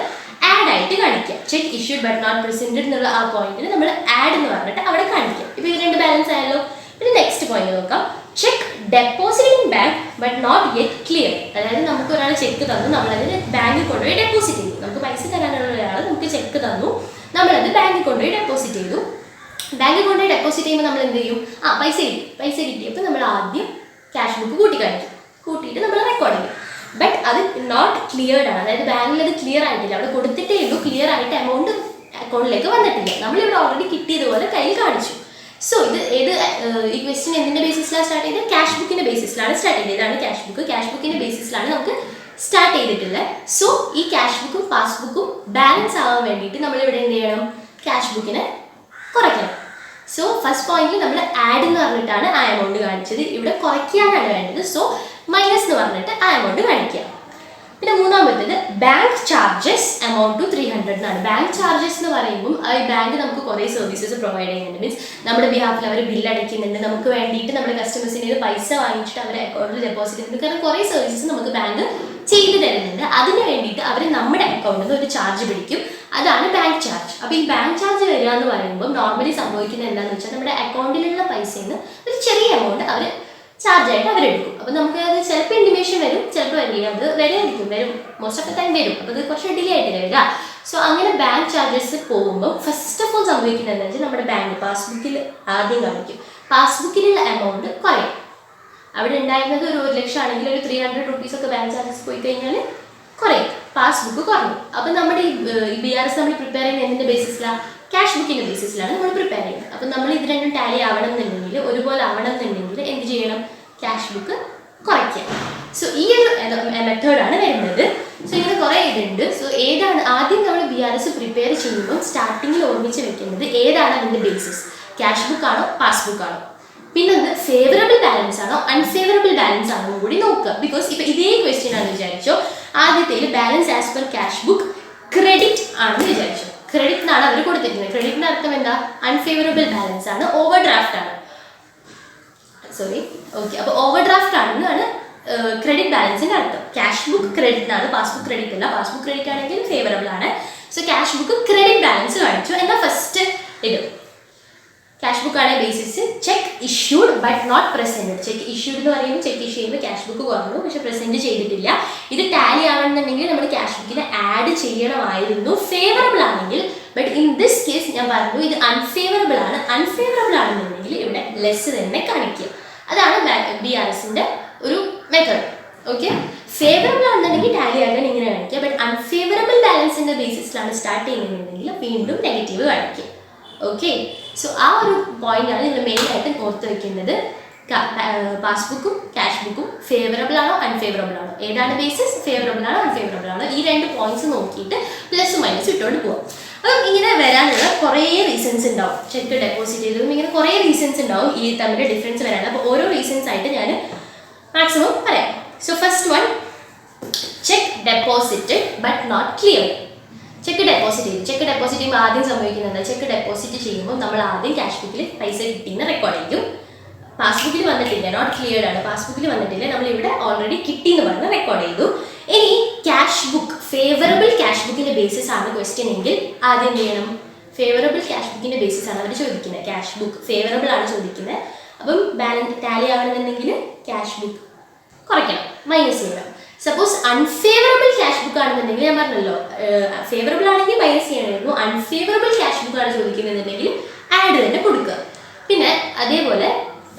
ആഡ് ആയിട്ട് കാണിക്കുക. Cheque issued but not presented എന്നുള്ള ആ പോയിന്റിന് നമ്മൾ ആഡ് എന്ന് പറഞ്ഞിട്ട് അവിടെ കാണിക്കുക. ഇപ്പോൾ ഇത് രണ്ട് ബാലൻസ് ആയല്ലോ. പിന്നെ നെക്സ്റ്റ് പോയിന്റ് നോക്കാം. Cheque deposit in bank but not yet clear. അതായത് നമുക്ക് ഒരാൾ ചെക്ക് തന്നു, നമ്മളതിന് ബാങ്കിൽ കൊണ്ടുപോയി ഡെപ്പോസിറ്റ് ചെയ്തു. നമുക്ക് പൈസ തരാനുള്ള ഒരാൾ നമുക്ക് ചെക്ക് തന്നു, നമ്മളത് ബാങ്കിൽ കൊണ്ടുപോയി ഡെപ്പോസിറ്റ് ചെയ്തു. ബാങ്കിൽ കൊണ്ടുപോയി ഡെപ്പോസിറ്റ് ചെയ്യുമ്പോൾ നമ്മൾ എന്ത് ചെയ്യും? പൈസ കിട്ടിയപ്പോൾ നമ്മൾ ആദ്യം ക്യാഷ് ബുക്ക് കൂട്ടിയിട്ട് നമ്മൾ റെക്കോർഡ് ചെയ്യും. ബട്ട് അത് നോട്ട് ക്ലിയർഡ് ആണ്. അതായത് ബാങ്കിൽ അത് ക്ലിയർ ആയിട്ടില്ല, അവിടെ കൊടുത്തിട്ടേ ഉള്ളൂ, ക്ലിയർ ആയിട്ട് എമൗണ്ട് അക്കൗണ്ടിലേക്ക് വന്നിട്ടില്ല. നമ്മളിവിടെ ഓൾറെഡി കിട്ടിയതുപോലെ കയ്യിൽ കാണിച്ചു. സോ ഇത് ഈ ക്വസ്റ്റ്യൻ എന്തിൻ്റെ ബേസിസിലാണ് സ്റ്റാർട്ട് ചെയ്തത്? ക്യാഷ് ബുക്കിൻ്റെ ബേസിസിലാണ് സ്റ്റാർട്ട് ചെയ്തത്. ഇതാണ് ക്യാഷ് ബുക്കിൻ്റെ ബേസിസിലാണ് നമുക്ക് സ്റ്റാർട്ട് ചെയ്തിട്ടുള്ളത്. സോ ഈ ക്യാഷ് ബുക്കും പാസ്ബുക്കും ബാലൻസ് ആവാൻ വേണ്ടിയിട്ട് നമ്മളിവിടെ എന്ത് ചെയ്യണം? ക്യാഷ് ബുക്കിനെ കുറയ്ക്കണം. സോ ഫസ്റ്റ് പോയിന്റിൽ നമ്മൾ ആഡ് എന്ന് പറഞ്ഞിട്ടാണ് ആ എമൗണ്ട് കാണിച്ചത്, ഇവിടെ കുറയ്ക്കാനാണ് വേണ്ടത്. സോ മൈനസ് എന്ന് പറഞ്ഞിട്ട് ആ എമൗണ്ട് കാണിക്കുക. പിന്നെ മൂന്നാമത്തേത് ബാങ്ക് ചാർജസ് എമൗണ്ട് ടു 300 എന്നാണ്. ബാങ്ക് ചാർജസ് എന്ന് പറയുമ്പോൾ ഈ ബാങ്ക് നമുക്ക് കുറേ സർവീസസ് പ്രൊവൈഡ് ചെയ്യുന്നുണ്ട്. മീൻസ് നമ്മുടെ ബിഹാഫിൽ അവർ ബില്ല് അടയ്ക്കുന്നുണ്ട്, നമുക്ക് വേണ്ടിയിട്ട് നമ്മുടെ കസ്റ്റമേഴ്സിൻ്റെ പൈസ വാങ്ങിച്ചിട്ട് അവരെ അക്കൗണ്ടിൽ ഡെപ്പോസിറ്റ് ചെയ്യുന്നുണ്ട്. കാരണം കുറേ സർവീസസ് നമുക്ക് ബാങ്ക് ചെയ്തു തരുന്നുണ്ട്. അതിന് വേണ്ടിയിട്ട് അവർ നമ്മുടെ അക്കൗണ്ടിൽ നിന്ന് ഒരു ചാർജ് പിടിക്കും, അതാണ് ബാങ്ക് ചാർജ്. അപ്പോൾ ഈ ബാങ്ക് ചാർജ് വരിക എന്ന് പറയുമ്പോൾ നോർമലി സംഭവിക്കുന്നത് എന്താണെന്ന് വെച്ചാൽ നമ്മുടെ അക്കൗണ്ടിലുള്ള പൈസയിൽ നിന്ന് ഒരു ചെറിയ എമൗണ്ട് അവർ ചാർജായിട്ട് അവരെടുക്കും. അപ്പോൾ നമുക്ക് അത് ചിലപ്പോൾ ഇൻറ്റിമേഷൻ വരും, ചിലപ്പോൾ വരില്ല, അത് വരെയായിരിക്കും, വരും, മോസ്റ്റ് ഓഫ് ദ ടൈം വരും. അപ്പോൾ അത് കുറച്ച് ഡിലേ ആയിട്ടില്ല വരിക. സോ അങ്ങനെ ബാങ്ക് ചാർജസ് പോകുമ്പോൾ ഫസ്റ്റ് ഓഫ് ഓൾ സംഭവിക്കുന്നത് എന്താണെന്ന് വെച്ചാൽ നമ്മുടെ ബാങ്ക് പാസ്ബുക്കിൽ ആദ്യം കാണിക്കും, പാസ്ബുക്കിലുള്ള എമൗണ്ട് കുറയും. അവിടെ ഉണ്ടായിരുന്നത് ഒരു 1 ലക്ഷം ആണെങ്കിൽ ഒരു 300 റുപ്പീസൊക്കെ ബാങ്ക് ചാർജസ് പോയി കഴിഞ്ഞാൽ കുറയും, പാസ്ബുക്ക് കുറഞ്ഞു. അപ്പം നമ്മുടെ ഈ BRS നമ്മൾ പ്രിപ്പയർ ചെയ്യുന്ന എന്തിൻ്റെ ബേസിസിലാണ്? ക്യാഷ് ബുക്കിൻ്റെ ബേസിസിലാണ് നമ്മൾ പ്രിപ്പയർ ചെയ്യുന്നത്. അപ്പം നമ്മൾ ഇത് രണ്ടും ടാലി ആവണം എന്നുണ്ടെങ്കിൽ, ഒരുപോലെ ആവണം എന്നുണ്ടെങ്കിൽ എന്ത് ചെയ്യണം? ക്യാഷ് ബുക്ക് കുറയ്ക്കുക. സോ ഈ ഒരു മെത്തേഡാണ് വരുന്നത്. സോ ഇങ്ങനെ കുറേ ഇതുണ്ട്. സോ ഏതാണ് ആദ്യം നമ്മൾ BRS പ്രിപ്പയർ ചെയ്യുമ്പോൾ സ്റ്റാർട്ടിങ്ങിൽ ഓർമ്മിച്ച് വെക്കുന്നത് ഏതാണ് അതിൻ്റെ ബേസിസ്? ക്യാഷ് ബുക്കാണോ പാസ്ബുക്കാണോ? പിന്നൊന്ന് ഫേവറബിൾ ബാലൻസ് ആണോ അൺഫേവറബിൾ ബാലൻസ് ആണോ എന്ന് കൂടി നോക്കുക. ബിക്കോസ് ഇപ്പോൾ ഇതേ ക്വസ്റ്റ്യൻ ആണെന്ന് വിചാരിച്ചോ, ആദ്യത്തേൽ balance as per cash book credit ആണെന്ന് വിചാരിച്ചു. ക്രെഡിറ്റ് എന്നാണ് അവർ കൊടുത്തിരിക്കുന്നത്. ക്രെഡിറ്റിൻ്റെ അർത്ഥം എന്താ? അൺഫേവറബിൾ ബാലൻസ് ആണ്, ഓവർ ഡ്രാഫ്റ്റ് ആണ്. Sorry, okay. അപ്പോൾ ഓവർ ഡ്രാഫ്റ്റ് ആണെന്നാണ് ക്രെഡിറ്റ് ബാലൻസിൻ്റെ അർത്ഥം. ക്യാഷ് ബുക്ക് ക്രെഡിറ്റ് ആണ്, പാസ്ബുക്ക് ക്രെഡിറ്റ് അല്ല. പാസ്ബുക്ക് ക്രെഡിറ്റ് ആണെങ്കിൽ ഫേവറബിൾ ആണ്. So cash book credit balance കാണിച്ചു. എന്നാൽ ഫസ്റ്റ് ഇത് ക്യാഷ് ബുക്കാണ് basis. Cheque issued but not presented. Cheque issued എന്ന് പറയുമ്പോൾ ചെക്ക് ഇഷ്യൂ ചെയ്യുമ്പോൾ ക്യാഷ് ബുക്ക് കുറഞ്ഞു, പക്ഷെ പ്രസൻറ്റ് ചെയ്തിട്ടില്ല. ഇത് ടാലി ആവണമെന്നുണ്ടെങ്കിൽ നമ്മൾ ക്യാഷ് ബുക്കിനെ ആഡ് ചെയ്യണമായിരുന്നു ഫേവറബിൾ ആണെങ്കിൽ. ബട്ട് ഇൻ ദിസ് കേസ് ഞാൻ പറഞ്ഞു ഇത് അൺഫേവറബിൾ ആണ്. അൺഫേവറബിൾ ആണെന്നുണ്ടെങ്കിൽ ഇവിടെ ലെസ് തന്നെ കാണിക്കുക. അതാണ് BRSൻ്റെ ഒരു മെത്തേഡ്. ഓക്കെ, ഫേവറബിൾ ആണെന്നുണ്ടെങ്കിൽ ടാലി ആകാൻ ഇങ്ങനെ കാണിക്കുക. ബട്ട് അൺഫേവറബിൾ ബാലൻസിൻ്റെ ബേസിസിലാണ് സ്റ്റാർട്ട് ചെയ്യുന്നതെന്നുണ്ടെങ്കിൽ വീണ്ടും നെഗറ്റീവ് കാണിക്കുക. ഓക്കെ, സോ ആ ഒരു പോയിന്റാണ് നിങ്ങൾ മെയിനായിട്ട് ഓർത്ത് വയ്ക്കേണ്ടത്. പാസ്ബുക്കും ക്യാഷ് ബുക്കും ഫേവറബിൾ ആണോ അൺഫേവറബിൾ ആണോ, ഏതാണ് ബേസിസ്? ഫേവറബിൾ ആണോ അൺഫേവറബിൾ ആണോ, ഈ 2 പോയിന്റ്സ് നോക്കിയിട്ട് പ്ലസ് മൈനസ് ഇട്ടുകൊണ്ട് പോകാം. അപ്പം ഇങ്ങനെ വരാനുള്ള കുറേ റീസൺസ് ഉണ്ടാവും. ചെക്ക് ഡെപ്പോസിറ്റ് ചെയ്തതും ഇങ്ങനെ കുറേ റീസൺസ് ഉണ്ടാവും ഈ തമ്മിൽ ഡിഫറൻസ് വരാനുള്ള. അപ്പോൾ ഓരോ റീസൺസ് ആയിട്ട് ഞാൻ മാക്സിമം പറയാം. So first one, cheque deposited but not clear. Cheque deposit ചെയ്തു. ചെക്ക് ഡെപ്പോസിറ്റ് ചെയ്യുമ്പോൾ ആദ്യം സംഭവിക്കുന്നത്, ചെക്ക് ഡെപ്പോസിറ്റ് ചെയ്യുമ്പോൾ നമ്മൾ ആദ്യം ക്യാഷ് ബുക്കിൽ പൈസ കിട്ടിയെന്ന് റെക്കോർഡ് ചെയ്യും. പാസ്ബുക്കിൽ വന്നിട്ടില്ല, നോട്ട് ക്ലിയർഡ് ആണ്, പാസ്ബുക്കിൽ വന്നിട്ടില്ല, നമ്മളിവിടെ ഓൾറെഡി കിട്ടിയെന്ന് പറഞ്ഞ് റെക്കോർഡ് ചെയ്തു. ഇനി ക്യാഷ് ബുക്ക് ഫേവറബിൾ ക്യാഷ് ബുക്കിൻ്റെ ബേസിസ് ആണ് ക്വസ്റ്റ്യൻ എങ്കിൽ ആദ്യം എന്ത് ചെയ്യണം? ഫേവറബിൾ ക്യാഷ് ബുക്കിൻ്റെ ബേസിസ് ആണ് അവർ ചോദിക്കുന്നത്. ക്യാഷ് ബുക്ക് ഫേവറബിൾ ആണ് ചോദിക്കുന്നത്. അപ്പം ബാലൻസ് ടാലി ആവണമെന്നുണ്ടെങ്കിൽ ക്യാഷ് ബുക്ക് കുറയ്ക്കണം, മൈനസ് ചെയ്യണം. സപ്പോസ് അൺഫേവറബിൾ ക്യാഷ് ബുക്ക് ആണെന്നുണ്ടെങ്കിൽ ഞാൻ പറഞ്ഞല്ലോ, ഫേവറബിൾ ആണെങ്കിൽ മൈനസ് ചെയ്യണമായിരുന്നു. അൺഫേവറബിൾ ക്യാഷ് ബുക്ക് ആണ് ചോദിക്കുന്നതെന്നുണ്ടെങ്കിൽ ആഡ് തന്നെ കൊടുക്കുക. പിന്നെ അതേപോലെ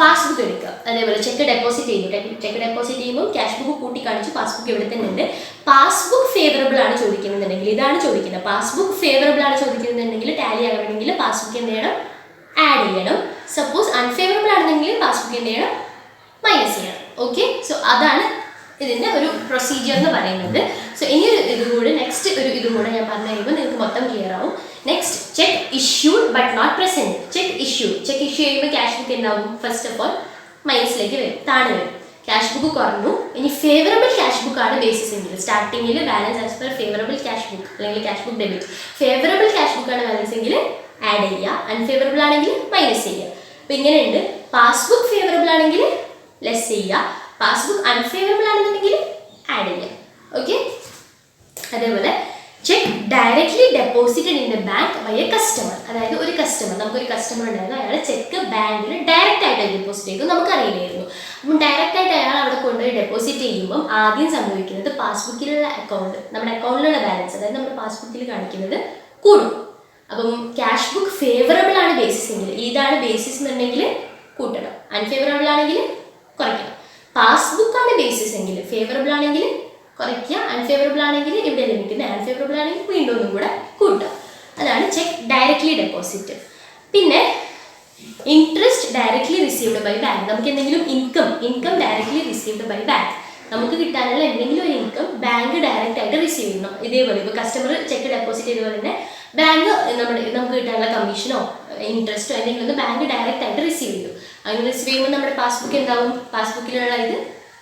പാസ്ബുക്ക് എടുക്കുക. അതേപോലെ ചെക്ക് ഡെപ്പോസിറ്റ് ചെയ്തു. ചെക്ക് ഡെപ്പോസിറ്റ് ചെയ്യുമ്പോൾ ക്യാഷ് ബുക്ക് കൂട്ടി കാണിച്ചു, പാസ്ബുക്ക് ഇവിടെ തന്നെ ഉണ്ട്. പാസ്ബുക്ക് ഫേവറബിൾ ആണ് ചോദിക്കുന്നുണ്ടെങ്കിൽ ഇതാണ് ചോദിക്കുന്നത്. പാസ്ബുക്ക് ഫേവറബിൾ ആണ് ചോദിക്കുന്നുണ്ടെങ്കിൽ ടാലി ആകണമെങ്കിൽ പാസ്ബുക്ക് എന്ത് ചെയ്യണം? ആഡ് ചെയ്യണം. സപ്പോസ് അൺഫേവറബിൾ ആണെന്നെങ്കിൽ പാസ്ബുക്ക് എന്ത് ചെയ്യണം? മൈനസ് ചെയ്യണം. ഓക്കെ, സോ അതാണ് ഇതിൻ്റെ ഒരു പ്രൊസീജിയർ എന്ന് പറയുന്നത്. സോ ഇനിയൊരു ഇതുകൂടെ നെക്സ്റ്റ് ഒരു ഇതുകൂടെ ഞാൻ പറഞ്ഞു കഴിയുമ്പോൾ നിങ്ങൾക്ക് മൊത്തം ക്ലിയർ ആവും. Next, cheque issued but not present. Cheque issue ചെയ്യുമ്പോൾ ക്യാഷ് ബുക്ക് എന്താവും? ഫസ്റ്റ് ഓഫ് ഓൾ മൈനസിലേക്ക് വരും, താഴെ വരും. ക്യാഷ് ബുക്ക് കുറഞ്ഞു. ഇനി ഫേവറബിൾ ക്യാഷ് ബുക്ക് ആണ് ബേസിസ് എങ്കിൽ സ്റ്റാർട്ടിങ്ങിൽ balance as per favourable cash book അല്ലെങ്കിൽ cash book debit. Favourable cash book ആണ് ബാലൻസ് എങ്കിൽ ആഡ് ചെയ്യുക, അൺഫേവറബിൾ ആണെങ്കിൽ മൈനസ് ചെയ്യുക. അപ്പോൾ ഇങ്ങനെയുണ്ട്. പാസ്ബുക്ക് ഫേവറബിൾ ആണെങ്കിൽ ലെസ് ചെയ്യുക, പാസ്ബുക്ക് അൺഫേവറബിൾ ആണെന്നുണ്ടെങ്കിൽ ആഡ് ചെയ്യുക. ഓക്കെ, അതേപോലെ check directly deposited in the bank by a customer. അതായത് ഒരു കസ്റ്റമർ, നമുക്കൊരു കസ്റ്റമർ ഉണ്ടായിരുന്നു, അയാൾ ചെക്ക് ബാങ്കിൽ ഡയറക്റ്റ് ആയിട്ട് ഡെപ്പോസിറ്റ് ചെയ്തു, നമുക്കറിയില്ലായിരുന്നു. അപ്പം ഡയറക്റ്റ് ആയിട്ട് അയാൾ അവിടെ കൊണ്ടുപോയി ഡെപ്പോസിറ്റ് ചെയ്യുമ്പം ആദ്യം സംഭവിക്കുന്നത് പാസ്ബുക്കിലുള്ള അക്കൗണ്ട്, നമ്മുടെ അക്കൗണ്ടിലുള്ള ബാലൻസ്, അതായത് നമ്മുടെ പാസ്ബുക്കിൽ കാണിക്കുന്നത് കൂടും. അപ്പം ക്യാഷ് ബുക്ക് ഫേവറബിൾ ആണ് ബേസിസ് എങ്കിൽ, ഇതാണ് ബേസിസ് എന്നുണ്ടെങ്കിൽ കൂട്ടണം, അൺഫേവറബിൾ ആണെങ്കിൽ കുറയ്ക്കണം. പാസ്ബുക്കാണ് ബേസിസ് എങ്കിൽ ഫേവറബിൾ ആണെങ്കിൽ കുറയ്ക്കുക, അൺഫേവറബിൾ ആണെങ്കിൽ ഇവിടെ ലഭിക്കുന്നത്, അൺഫേവറബിൾ ആണെങ്കിൽ വീണ്ടും ഒന്നും കൂടെ കൂട്ടുക. അതാണ് ചെക്ക് ഡയറക്ട്ലി ഡെപ്പോസിറ്റ്. പിന്നെ interest directly received by bank. നമുക്ക് എന്തെങ്കിലും income directly received by bank, നമുക്ക് കിട്ടാനുള്ള എന്തെങ്കിലും ഒരു ഇൻകം ബാങ്ക് ഡയറക്റ്റ് ആയിട്ട് റിസീവ് ചെയ്യണം. ഇതേപോലെ ഇപ്പോൾ കസ്റ്റമർ ചെക്ക് ഡെപ്പോസിറ്റ് ചെയ്തപോലെ തന്നെ ബാങ്ക് നമുക്ക് കിട്ടാനുള്ള കമ്മീഷനോ ഇൻട്രസ്റ്റോ എന്തെങ്കിലും ഒന്ന് ബാങ്ക് ഡയറക്റ്റ് ആയിട്ട് റിസീവ് ചെയ്തു. അങ്ങനെ റിസീവ് ചെയ്യുമ്പോൾ നമ്മുടെ പാസ്ബുക്ക് എന്താവും? പാസ്ബുക്കിലുള്ള ഇത്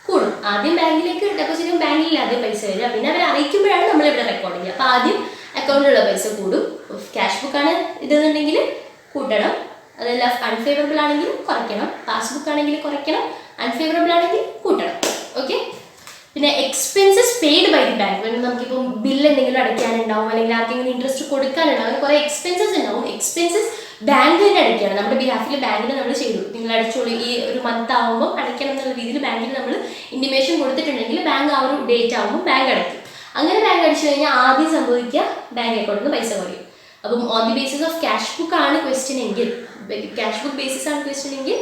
കൂടും. ആദ്യം ബാങ്കിലേക്ക് ഡെപ്പോസിറ്റ് ചെയ്യുമ്പോൾ ബാങ്കിൽ ആദ്യം പൈസ വരിക, പിന്നെ അവർ അറിയിക്കുമ്പോഴാണ് നമ്മളിവിടെ റെക്കോർഡ് ചെയ്യുക. അപ്പോൾ ആദ്യം അക്കൗണ്ടിലുള്ള പൈസ കൂടും. ക്യാഷ് ബുക്കാണ് ഇതെന്നുണ്ടെങ്കിൽ കൂട്ടണം, അതല്ല അൺഫേവറബിൾ ആണെങ്കിൽ കുറയ്ക്കണം. പാസ്ബുക്ക് ആണെങ്കിൽ കുറയ്ക്കണം, അൺഫേവറബിൾ ആണെങ്കിൽ കൂട്ടണം. ഓക്കെ. പിന്നെ expenses paid by the bank. നമുക്കിപ്പോൾ ബില്ല് എന്തെങ്കിലും അടയ്ക്കാനുണ്ടാവും, അല്ലെങ്കിൽ ആർക്കെങ്കിലും ഇൻട്രസ്റ്റ് കൊടുക്കാനുണ്ടാവും, അങ്ങനെ കുറേ എക്സ്പെൻസസ് ഉണ്ടാവും. എക്സ്പെൻസസ് ബാങ്ക് തന്നെ അടയ്ക്കുകയാണ്. നമ്മുടെ ബിഹാഫിൽ ബാങ്കിന് നമ്മൾ ചെയ്തു, നിങ്ങൾ അടച്ചോളൂ, ഈ ഒരു മന്ത് ആകുമ്പോൾ അടയ്ക്കണം എന്നുള്ള രീതിയിൽ ബാങ്കിൽ നമ്മൾ ഇൻറ്റിമേഷൻ കൊടുത്തിട്ടുണ്ടെങ്കിൽ ബാങ്ക് ആ ഒരു ഡേറ്റ് ആകുമ്പോൾ ബാങ്ക് അടയ്ക്കും. അങ്ങനെ ബാങ്ക് അടിച്ചു കഴിഞ്ഞാൽ ആദ്യം സംഭവിക്കുക ബാങ്ക് അക്കൗണ്ടിൽ നിന്ന് പൈസ കുറയും. അപ്പം on the basis of cash book ആണ് ക്വസ്റ്റ്യൻ എങ്കിൽ, ക്യാഷ് ബുക്ക് ബേസിസ് ആണ് ക്വസ്റ്റ്യൻ എങ്കിൽ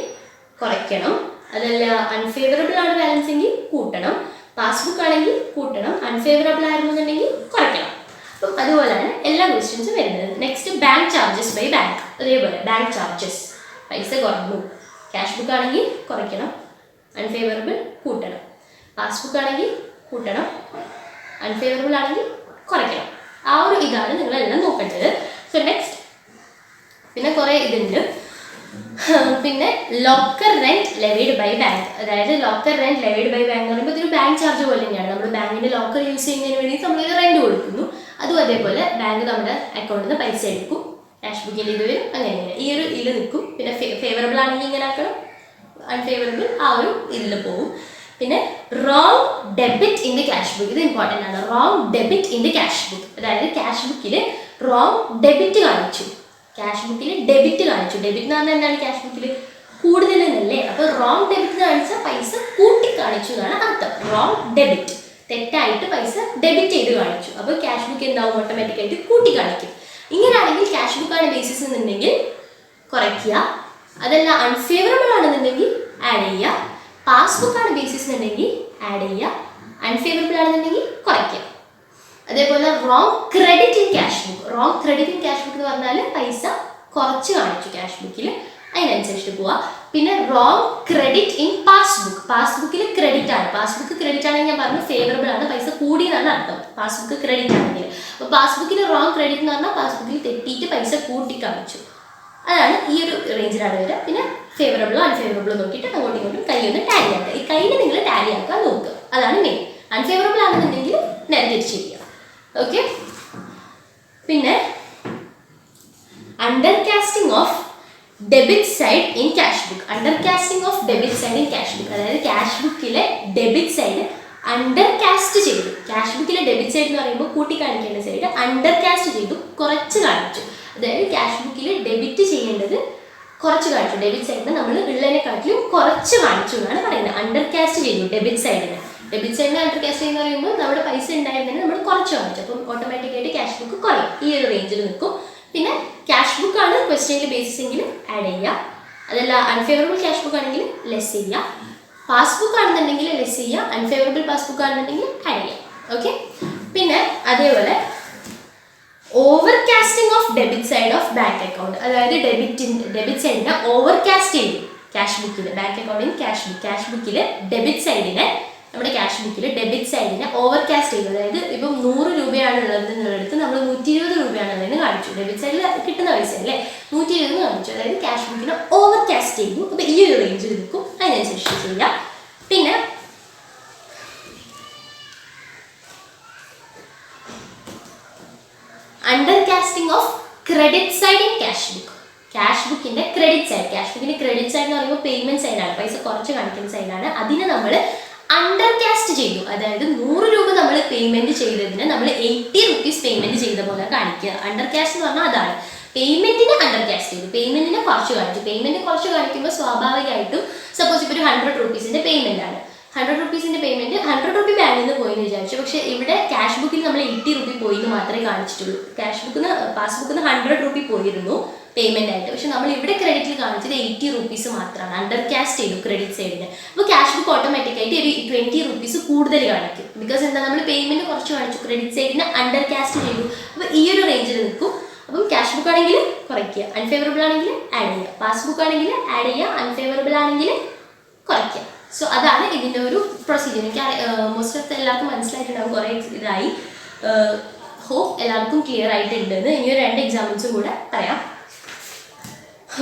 കുറയ്ക്കണം. അതല്ല അൺഫേവറബിൾ ആണ് ബാലൻസ് എങ്കിൽ കൂട്ടണം. പാസ്ബുക്ക് ആണെങ്കിൽ കൂട്ടണം, അൺഫേവറബിൾ ആയിരുന്നുണ്ടെങ്കിൽ കുറയ്ക്കണം. അപ്പം അതുപോലെയാണ് എല്ലാ ക്വസ്റ്റ്യൻസും വരുന്നത്. Next bank charges by bank. അതേപോലെ ബാങ്ക് ചാർജസ് പൈസ കുറഞ്ഞു, ക്യാഷ് ബുക്ക് ആണെങ്കിൽ കുറയ്ക്കണം, അൺഫേവറബിൾ കൂട്ടണം. പാസ്ബുക്ക് ആണെങ്കിൽ കൂട്ടണം, അൺഫേവറബിൾ ആണെങ്കിൽ കുറയ്ക്കണം. ആ ഒരു ഇതാണ് നിങ്ങളെല്ലാം നോക്കേണ്ടത്. സോ നെക്സ്റ്റ് പിന്നെ കുറേ ഇതുണ്ട്. പിന്നെ locker rent levied by bank. അതായത് locker rent levied by bank എന്ന് പറയുമ്പോൾ ഇതൊരു ബാങ്ക് ചാർജ് പോലെ തന്നെയാണ്. നമ്മൾ ബാങ്കിൻ്റെ ലോക്കർ യൂസ് ചെയ്യുന്നതിന് വേണ്ടി നമ്മളൊരു റെന്റ് കൊടുക്കുന്നു. അതും അതേപോലെ ബാങ്ക് നമ്മുടെ അക്കൗണ്ടിൽ നിന്ന് പൈസ എടുക്കും, ക്യാഷ് ബുക്കിൻ്റെ ഇത് വരും, അങ്ങനെ ഈ ഒരു ഇതിൽ നിൽക്കും. പിന്നെ ഫേവറബിൾ ആണെങ്കിൽ ഇങ്ങനെ ആക്കണം, അൺഫേവറബിൾ ആ ഒരു ഇതിൽ പോകും. പിന്നെ wrong debit in the cash book. ഇത് ഇമ്പോർട്ടൻ്റ് ആണ്. Wrong debit in the cash book. അതായത് ക്യാഷ് ബുക്കിൽ റോങ് ഡെബിറ്റ് കാണിച്ചു, ക്യാഷ് ബുക്കിൽ ഡെബിറ്റ് കാണിച്ചു. ഡെബിറ്റ് എന്ന് പറഞ്ഞാൽ എന്താണ്? ക്യാഷ് ബുക്കിൽ കൂടുതലെന്നല്ലേ. അപ്പോൾ റോങ് ഡെബിറ്റ് കാണിച്ചാൽ പൈസ കൂട്ടി കാണിച്ചു എന്നാണ് അർത്ഥം. റോങ് ഡെബിറ്റ്, തെറ്റായിട്ട് പൈസ ഡെബിറ്റ് ചെയ്ത് കാണിച്ചു. അപ്പോൾ ക്യാഷ് ബുക്ക് എന്താവും? ഓട്ടോമാറ്റിക്കായിട്ട് കൂട്ടി കാണിക്കും. ഇങ്ങനെയാണെങ്കിൽ ക്യാഷ് ബുക്കാണ് ബേസിസ് എന്നുണ്ടെങ്കിൽ കുറയ്ക്കുക, അതല്ല അൺഫേവറബിൾ ആണെന്നുണ്ടെങ്കിൽ ആഡ് ചെയ്യുക. പാസ്ബുക്കാണ് ബേസിസ് എന്നുണ്ടെങ്കിൽ ആഡ് ചെയ്യുക, അൺഫേവറബിൾ ആണെന്നുണ്ടെങ്കിൽ കുറയ്ക്കുക. അതേപോലെ wrong credit in cash book. Wrong credit in cash book എന്ന് പറഞ്ഞാൽ പൈസ കുറച്ച് കാണിച്ചു ക്യാഷ് ബുക്കിൽ, അതിനനുസരിച്ചിട്ട് പോവുക. പിന്നെ റോങ് ക്രെഡിറ്റ് ഇൻ പാസ്ബുക്ക്. പാസ്ബുക്കിൽ ക്രെഡിറ്റ് ആണ്. പാസ്ബുക്ക് ക്രെഡിറ്റ് ആണെങ്കിൽ ഞാൻ പറഞ്ഞു ഫേവറബിൾ ആണ്, പൈസ കൂടിയെന്നാണ് അർത്ഥം പാസ്ബുക്ക് ക്രെഡിറ്റ് ആണെങ്കിൽ. അപ്പോൾ പാസ്ബുക്കിൽ റോങ് ക്രെഡിറ്റ് എന്ന് പറഞ്ഞാൽ പാസ്ബുക്കിൽ തെറ്റിയിട്ട് പൈസ കൂട്ടി കാണിച്ചു. അതാണ് ഈ ഒരു റേഞ്ചിലാണ് വരിക. പിന്നെ ഫേവറബിളോ അൺഫേവറബിളോ നോക്കിയിട്ട് അങ്ങോട്ടും ഇങ്ങോട്ടും കൈ ഒന്ന് ടാലി ആക്കുക. ഈ കൈയിൽ നിങ്ങൾ ടാലി ആക്കാൻ നോക്കുക, അതാണ് മെയിൻ. അൺഫേവറബിൾ ആണെന്നുണ്ടെങ്കിൽ നേരെ തിരിച്ച് ചെയ്യുക. ഓക്കെ. പിന്നെ undercasting of debit side in cash book. Undercasting of debit side in cash book. അതായത് ക്യാഷ് ബുക്കിലെ ഡെബിറ്റ് സൈഡ് അണ്ടർകാസ്റ്റ് ചെയ്തു. ക്യാഷ് ബുക്കിലെ ഡെബിറ്റ് സൈഡ് എന്ന് പറയുമ്പോൾ കൂട്ടി കാണിക്കേണ്ട സൈഡ് അണ്ടർകാസ്റ്റ് ചെയ്തു, കുറച്ച് കാണിച്ചു. അതായത് ക്യാഷ് ബുക്കിൽ ഡെബിറ്റ് ചെയ്യേണ്ടത് കുറച്ച് കാണിച്ചു, ഡെബിറ്റ് സൈഡിന് നമ്മൾ ഉള്ളതിനെക്കാട്ടിലും കുറച്ച് കാണിച്ചു എന്നാണ് പറയുന്നത്. അണ്ടർകാസ്റ്റ് ചെയ്തു ഡെബിറ്റ് സൈഡിന്. ഡെബിറ്റ് സൈഡിന് അണ്ടർകാസ്റ്റ് ചെയ്യുന്ന പറയുമ്പോൾ നമ്മുടെ പൈസ ഉണ്ടായിരുന്നതിന് നമ്മൾ കുറച്ച് കാണിച്ചു, അപ്പം ഓട്ടോമാറ്റിക്കായിട്ട് ക്യാഷ് ബുക്ക് കുറയും, ഈ ഒരു റേഞ്ചിൽ നിൽക്കും. പിന്നെ ക്യാഷ് ബുക്കാണ് ക്വസ്റ്റ്യനിൽ ബേസിസ് എങ്കിൽ ആഡ് ചെയ്യുക, അതല്ല അൺഫേവറബിൾ ക്യാഷ് ബുക്ക് ആണെങ്കിൽ ലെസ് ചെയ്യുക. പാസ്ബുക്ക് ആണെന്നുണ്ടെങ്കിൽ ലെസ് ചെയ്യുക, അൺഫേവറബിൾ പാസ്ബുക്ക് ആണെന്നുണ്ടെങ്കിൽ ആഡ് ചെയ്യുക. ഓക്കെ. പിന്നെ അതേപോലെ overcasting of debit side of bank account. അതായത് ഡെബിറ്റ് സൈഡിനെ ഓവർകാസ്റ്റ് ചെയ്യും ക്യാഷ് ബുക്കിൽ. ബാങ്ക് അക്കൗണ്ടിൽ ക്യാഷ് ബുക്കിൽ ഡെബിറ്റ് സൈഡിനെ, നമ്മുടെ ക്യാഷ് ബുക്കിൽ ഡെബിറ്റ് സൈഡിനെ ഓവർകാസ്റ്റ് ചെയ്യും. അതായത് ഇപ്പം 100 രൂപയാണ് ഉള്ളതെന്നുള്ളടുത്ത് നമ്മൾ 120 രൂപയാണെന്ന് കാണിച്ചു. ഡെബിറ്റ് സൈഡിൽ കിട്ടുന്ന പൈസ അല്ലേ 120 കാണിച്ചു. അതായത് ക്യാഷ് ബുക്കിനെ ഓവർകാസ്റ്റ് ചെയ്തു. അപ്പോൾ ഈ ഒരു റേഞ്ചിൽ നിൽക്കും, അതിനനുസരിച്ച് ചെയ്യാം. പിന്നെ undercasting of credit side in cash book. Cash ബുക്കിന്റെ ക്രെഡിറ്റ് സൈഡ്. ക്യാഷ് ബുക്കിന്റെ ക്രെഡിറ്റ് സൈഡ് എന്ന് പറയുമ്പോൾ പേയ്മെന്റ് സൈഡാണ്, പൈസ കുറച്ച് കാണിക്കുന്ന സൈഡാണ്. അതിനെ നമ്മൾ അണ്ടർകാസ്റ്റ് ചെയ്തു. അതായത് 100 രൂപ നമ്മൾ പേയ്മെന്റ് ചെയ്തതിന് നമ്മൾ 80 റുപ്പീസ് പേയ്മെന്റ് ചെയ്ത പോലെ കാണിക്കുക. അണ്ടർകാസ്റ്റ് എന്ന് പറഞ്ഞാൽ അതാണ്. പേയ്മെന്റിനെ അണ്ടർകാസ്റ്റ് ചെയ്തു, പേയ്മെന്റിനെ കുറച്ച് കാണിച്ചു. പേയ്മെന്റ് കുറച്ച് കാണിക്കുമ്പോൾ സ്വാഭാവികമായിട്ടും സപ്പോസ് ഇപ്പോൾ ഒരു 100 റുപ്പീസിന്റെ പേയ്മെന്റ് ആണ്, 100 റുപ്പീസിന്റെ പേയ്മെന്റ് 100 റുപ്പീ ബാങ്കിൽ നിന്ന് പോയെന്ന് വിചാരിച്ചു. പക്ഷേ ഇവിടെ ക്യാഷ് ബുക്കിൽ നമ്മൾ 80 റുപ്പീ പോയി എന്ന് മാത്രമേ കാണിച്ചിട്ടുള്ളൂ. ക്യാഷ് ബുക്കിന് പാസ്ബുക്കിൽ നിന്ന് 100 റുപ്പീ പോയിരുന്നു പേയ്മെന്റ് ആയിട്ട്. പക്ഷെ നമ്മൾ ഇവിടെ ക്രെഡിറ്റിൽ കാണിച്ചത് 80 റുപ്പീസ് മാത്രമാണ്. അണ്ടർകാസ്റ്റ് ചെയ്തു ക്രെഡിറ്റ് സൈഡിന്. അപ്പോൾ ക്യാഷ് ബുക്ക് ഓട്ടോമാറ്റിക്കായിട്ട് ഒരു 20 റുപ്പീസ് കൂടുതൽ കാണിക്കും. ബിക്കോസ് എന്താ, നമ്മൾ പേയ്മെന്റ് കുറച്ച് കാണിച്ചു, ക്രെഡിറ്റ് സൈഡിന് അണ്ടർകാസ്റ്റ് ചെയ്തു. അപ്പോൾ ഈ ഒരു റേഞ്ചിൽ നിൽക്കും. അപ്പം ക്യാഷ് ബുക്ക് ആണെങ്കിൽ കുറയ്ക്കുക, അൺഫേവറബിൾ ആണെങ്കിൽ ആഡ് ചെയ്യുക. പാസ്ബുക്ക് ആണെങ്കിൽ ആഡ് ചെയ്യുക, അൺഫേവറബിൾ ആണെങ്കിൽ കുറയ്ക്കുക. സോ അതാണ് ഇതിൻ്റെ ഒരു പ്രൊസീജിയർ. എനിക്ക് മോസ്റ്റ് ഓഫ് എല്ലാവർക്കും മനസ്സിലായിട്ടുണ്ടാകും, കുറേ ഇതായി. ഹോപ്പ് എല്ലാവർക്കും ക്ലിയർ ആയിട്ടുണ്ടെന്ന്. ഇനി ഒരു 2 എക്സാമ്പിൾസും കൂടെ പറയാം.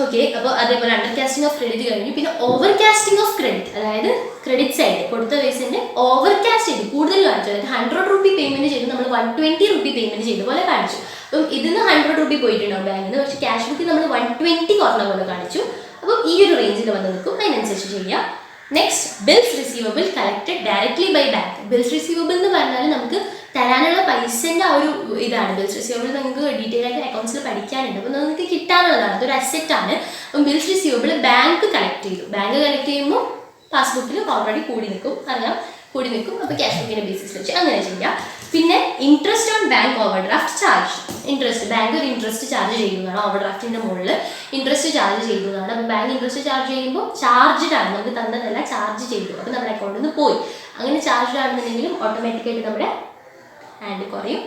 ഓക്കെ. അപ്പോൾ അതേപോലെ അണ്ടർ കാസ്റ്റിംഗ് ഓഫ് ക്രെഡിറ്റ് കഴിഞ്ഞു. പിന്നെ ഓവർ കാസ്റ്റിംഗ് ഓഫ് ക്രെഡിറ്റ്, അതായത് ക്രെഡിറ്റ് സൈഡ് കൊടുത്ത പൈസൻ്റെ ഓവർ കാസ്റ്റ് ചെയ്ത് കൂടുതൽ കാണിച്ചു. അതായത് 100 രൂപ പേയ്മെന്റ് ചെയ്ത് നമ്മൾ 120 രൂപ പേയ്മെന്റ് ചെയ്ത പോലെ കാണിച്ചു. അപ്പം ഇതിന് 100 രൂപ പോയിട്ടുണ്ടാവും ബാങ്കിൽ നിന്ന്, പക്ഷേ ക്യാഷ് ബുക്കിൽ നമ്മൾ 120 കുറഞ്ഞ പോലെ കാണിച്ചു. അപ്പം ഈ ഒരു റേഞ്ചിൽ വന്ന് നിൽക്കും, അതിനനുസരിച്ച് ചെയ്യാം. Next, bills receivable collected directly by bank. Bills receivable എന്ന് പറഞ്ഞാൽ നമുക്ക് തരാനുള്ള പൈസൻ്റെ ആ ഒരു ഇതാണ്. ബിൽസ് റിസീവബിൾ നിങ്ങൾക്ക് ഡീറ്റെയിൽ ആയിട്ട് അക്കൗണ്ട്സിൽ പഠിക്കാനുണ്ട്, അപ്പോൾ നിങ്ങൾക്ക് കിട്ടാനുള്ളതാണ്, അതൊരു അസെറ്റാണ്. അപ്പം ബിൽസ് റിസീവബിൾ ബാങ്ക് കളക്ട് ചെയ്തു. ബാങ്ക് കളക്ട് ചെയ്യുമ്പോൾ പാസ്ബുക്കിൽ ഓൾറെഡി കൂടി നിൽക്കും, അറിയാം, കൂടി നിൽക്കും. അപ്പോൾ ക്യാഷ് ബുക്കിൻ്റെ ബേസിസ് വെച്ച് അങ്ങനെ ചെയ്യാം. പിന്നെ interest on bank over draft charge. Interest, bank ഒരു ഇൻട്രസ്റ്റ് ചാർജ് ചെയ്യുന്നതാണ്. ഓവർ ഡ്രാഫ്റ്റിൻ്റെ മുകളിൽ ഇൻട്രസ്റ്റ് ചാർജ് ചെയ്യുന്നതാണ്. അപ്പോൾ ബാങ്ക് ഇൻട്രസ്റ്റ് ചാർജ് ചെയ്യുമ്പോൾ ചാർജ്ഡ് ആണ്, നമുക്ക് തന്നതല്ല, ചാർജ് ചെയ്തു. അപ്പോൾ നമ്മുടെ അക്കൗണ്ടിൽ നിന്ന് പോയി. അങ്ങനെ ചാർജ്ഡ് ആണെന്നുണ്ടെങ്കിലും ഓട്ടോമാറ്റിക്കായിട്ട് നമ്മുടെ ഹാൻഡ് കുറയും.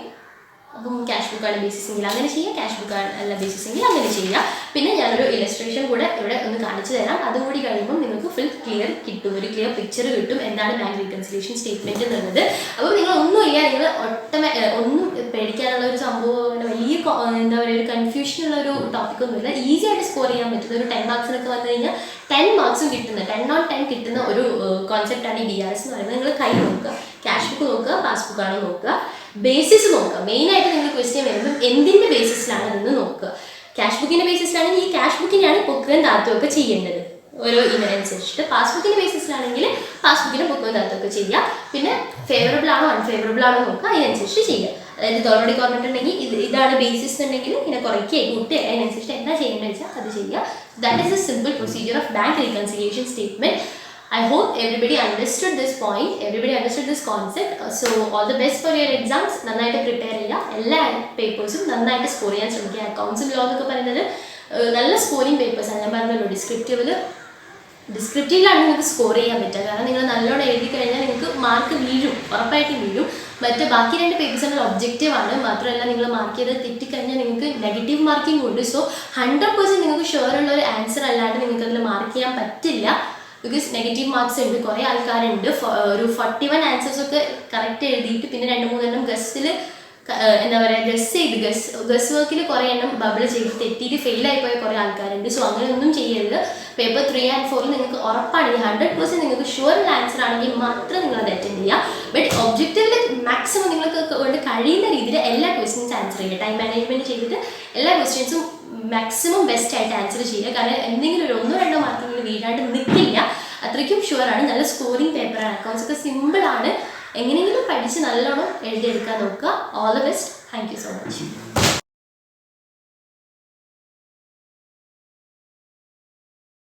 അപ്പം ക്യാഷ് ബുക്കാണ് ബേസിസ് എങ്കിൽ അങ്ങനെ ചെയ്യാം, ക്യാഷ് ബുക്കാണ് അല്ല ബേസിസ് എങ്കിൽ അങ്ങനെ ചെയ്യാം. പിന്നെ ഞാനൊരു ഇലസ്ട്രേഷൻ കൂടെ ഇവിടെ ഒന്ന് കാണിച്ചു തരാം. അതുകൂടി കഴിയുമ്പോൾ നിങ്ങൾക്ക് ഫുൾ ക്ലിയർ കിട്ടും, ഒരു ക്ലിയർ പിക്ചർ കിട്ടും എന്താണ് ബാങ്ക് റീകൺസിലിയേഷൻ സ്റ്റേറ്റ്മെന്റ് എന്നുള്ളത്. അപ്പോൾ നിങ്ങൾ ഒന്നുമില്ല, നിങ്ങൾ ഒന്നും പേടിക്കാനുള്ള ഒരു സംഭവം, അങ്ങനെ വലിയ എന്താ പറയുക, ഒരു കൺഫ്യൂഷനുള്ള ഒരു ടോപ്പിക്കൊന്നുമില്ല. ഈസി ആയിട്ട് സ്കോർ ചെയ്യാൻ പറ്റുന്ന ഒരു 10 മാർക്സിനൊക്കെ വന്നു കഴിഞ്ഞാൽ 10 മാർക്സും കിട്ടുന്ന 10 on 10 കിട്ടുന്ന ഒരു കോൺസെപ്റ്റാണ് ഈ DRS എന്ന് പറയുന്നത്. നിങ്ങൾ കൈ നോക്കുക, ക്യാഷ് ബുക്ക് നോക്കുക, പാസ്ബുക്കാണോ നോക്കുക, ബേസിസ് നോക്കുക. മെയിനായിട്ട് നിങ്ങൾ ക്വസ്റ്റ്യൻ വരുമ്പോൾ എന്തിൻ്റെ ബേസിസിലാണ് എന്ന് നോക്കുക. ക്യാഷ് ബുക്കിൻ്റെ ബേസിസിലാണെങ്കിൽ ഈ ക്യാഷ് ബുക്കിനെയാണ് പൊക്കുകയും താത്തുകയൊക്കെ ചെയ്യേണ്ടത് ഓരോ ഇതിനനുസരിച്ചിട്ട്. പാസ്ബുക്കിൻ്റെ ബേസിസിലാണെങ്കിൽ പാസ്ബുക്കിൻ്റെ പൊക്കുകയും താത്തുകയൊക്കെ ചെയ്യുക. പിന്നെ ഫേവറബിൾ ആണോ അൺഫേവറബിൾ ആണോ നോക്കുക, അതിനനുസരിച്ച് ചെയ്യുക. അതായത് ഓൾറെഡി കുറഞ്ഞിട്ടുണ്ടെങ്കിൽ ഇതാണ് ബേസിസ് എന്നുണ്ടെങ്കിൽ ഇങ്ങനെ കുറയ്ക്കുക കൂട്ടുക, അതിനനുസരിച്ച് എന്താ ചെയ്യേണ്ടത് വെച്ചാൽ അത് ചെയ്യുക. That is A simple procedure of bank reconciliation statement. I hope everybody understood this point, everybody understood this concept. So all the best for your exams. നന്നായിട്ട് പ്രിപ്പയർ ചെയ്യുക, എല്ലാ പേപ്പേഴ്സും നന്നായിട്ട് സ്കോർ ചെയ്യാൻ ശ്രമിക്കുക. അക്കൗണ്ട്സും ലോ എന്നൊക്കെ പറയുന്നത് നല്ല സ്കോറിങ് പേപ്പേഴ്സാണ്. ഞാൻ പറഞ്ഞല്ലോ, ഡിസ്ക്രിപ്റ്റീവിലാണ് നിങ്ങൾക്ക് സ്കോർ ചെയ്യാൻ പറ്റുക. കാരണം നിങ്ങൾ നല്ലോണം എഴുതി കഴിഞ്ഞാൽ നിങ്ങൾക്ക് മാർക്ക് വീഴും, ഉറപ്പായിട്ടും വീഴും. മറ്റ് ബാക്കി 2 പേപ്പേഴ്സുകൾ ഒബ്ജക്റ്റീവ് ആണ്. മാത്രമല്ല, നിങ്ങൾ മാർക്ക് ചെയ്ത് തെറ്റിക്കഴിഞ്ഞാൽ നിങ്ങൾക്ക് നെഗറ്റീവ് മാർക്കിംഗ് ഉണ്ട്. സോ 100% നിങ്ങൾക്ക് ഷുവർ ഉള്ള ഒരു ആൻസർ അല്ലാണ്ട് നിങ്ങൾക്ക് അതിൽ മാർക്ക് ചെയ്യാൻ പറ്റില്ല. ബിക്കോസ് നെഗറ്റീവ് മാർക്സ് ഉണ്ട്. കുറേ ആൾക്കാരുണ്ട് ഒരു 41 ആൻസേഴ്സൊക്കെ കറക്റ്റ് എഴുതിയിട്ട് പിന്നെ 2-3 എണ്ണം ഗസ്സിൽ എന്താ പറയുക ഗസ് വർക്കിൽ കുറേ എണ്ണം ബബിൾ ചെയ്ത് തെറ്റിയിട്ട് ഫെയിലായി പോയ കുറേ ആൾക്കാരുണ്ട്. സോ അങ്ങനെയൊന്നും ചെയ്യരുത്. പേപ്പർ 3 and 4 നിങ്ങൾക്ക് ഉറപ്പാണ്, 100% നിങ്ങൾക്ക് ഷുവർ ആൻസർ ആണെങ്കിൽ മാത്രം നിങ്ങളത് അറ്റൻഡ് ചെയ്യുക. ബട്ട് ഒബ്ജക്റ്റീവിൽ മാക്സിമം നിങ്ങൾക്ക് കൊണ്ട് കഴിയുന്ന രീതിയിൽ എല്ലാ ക്വസ്റ്റ്യൻസ് ആൻസർ ചെയ്യുക. ടൈം മാനേജ്മെൻറ്റ് ചെയ്തിട്ട് എല്ലാ ക്വസ്റ്റ്യൻസും മാക്സിമം ബെസ്റ്റ് ആയിട്ട് ആൻസർ ചെയ്യുക. കാരണം എന്തെങ്കിലും ഒരു 1-2 മാർക്കെങ്കിലും വീഴാണ്ട് നിൽക്കില്ല, അത്രയ്ക്കും ഷുവറാണ്. നല്ല സ്കോറിംഗ് പേപ്പറാണ്. അക്കൗണ്ട്സ് ഒക്കെ സിമ്പിളാണ്. എങ്ങനെയെങ്കിലും പഠിച്ച് നല്ലോണം എഴുതിയെടുക്കാൻ നോക്കുക. All the best. Thank you so much.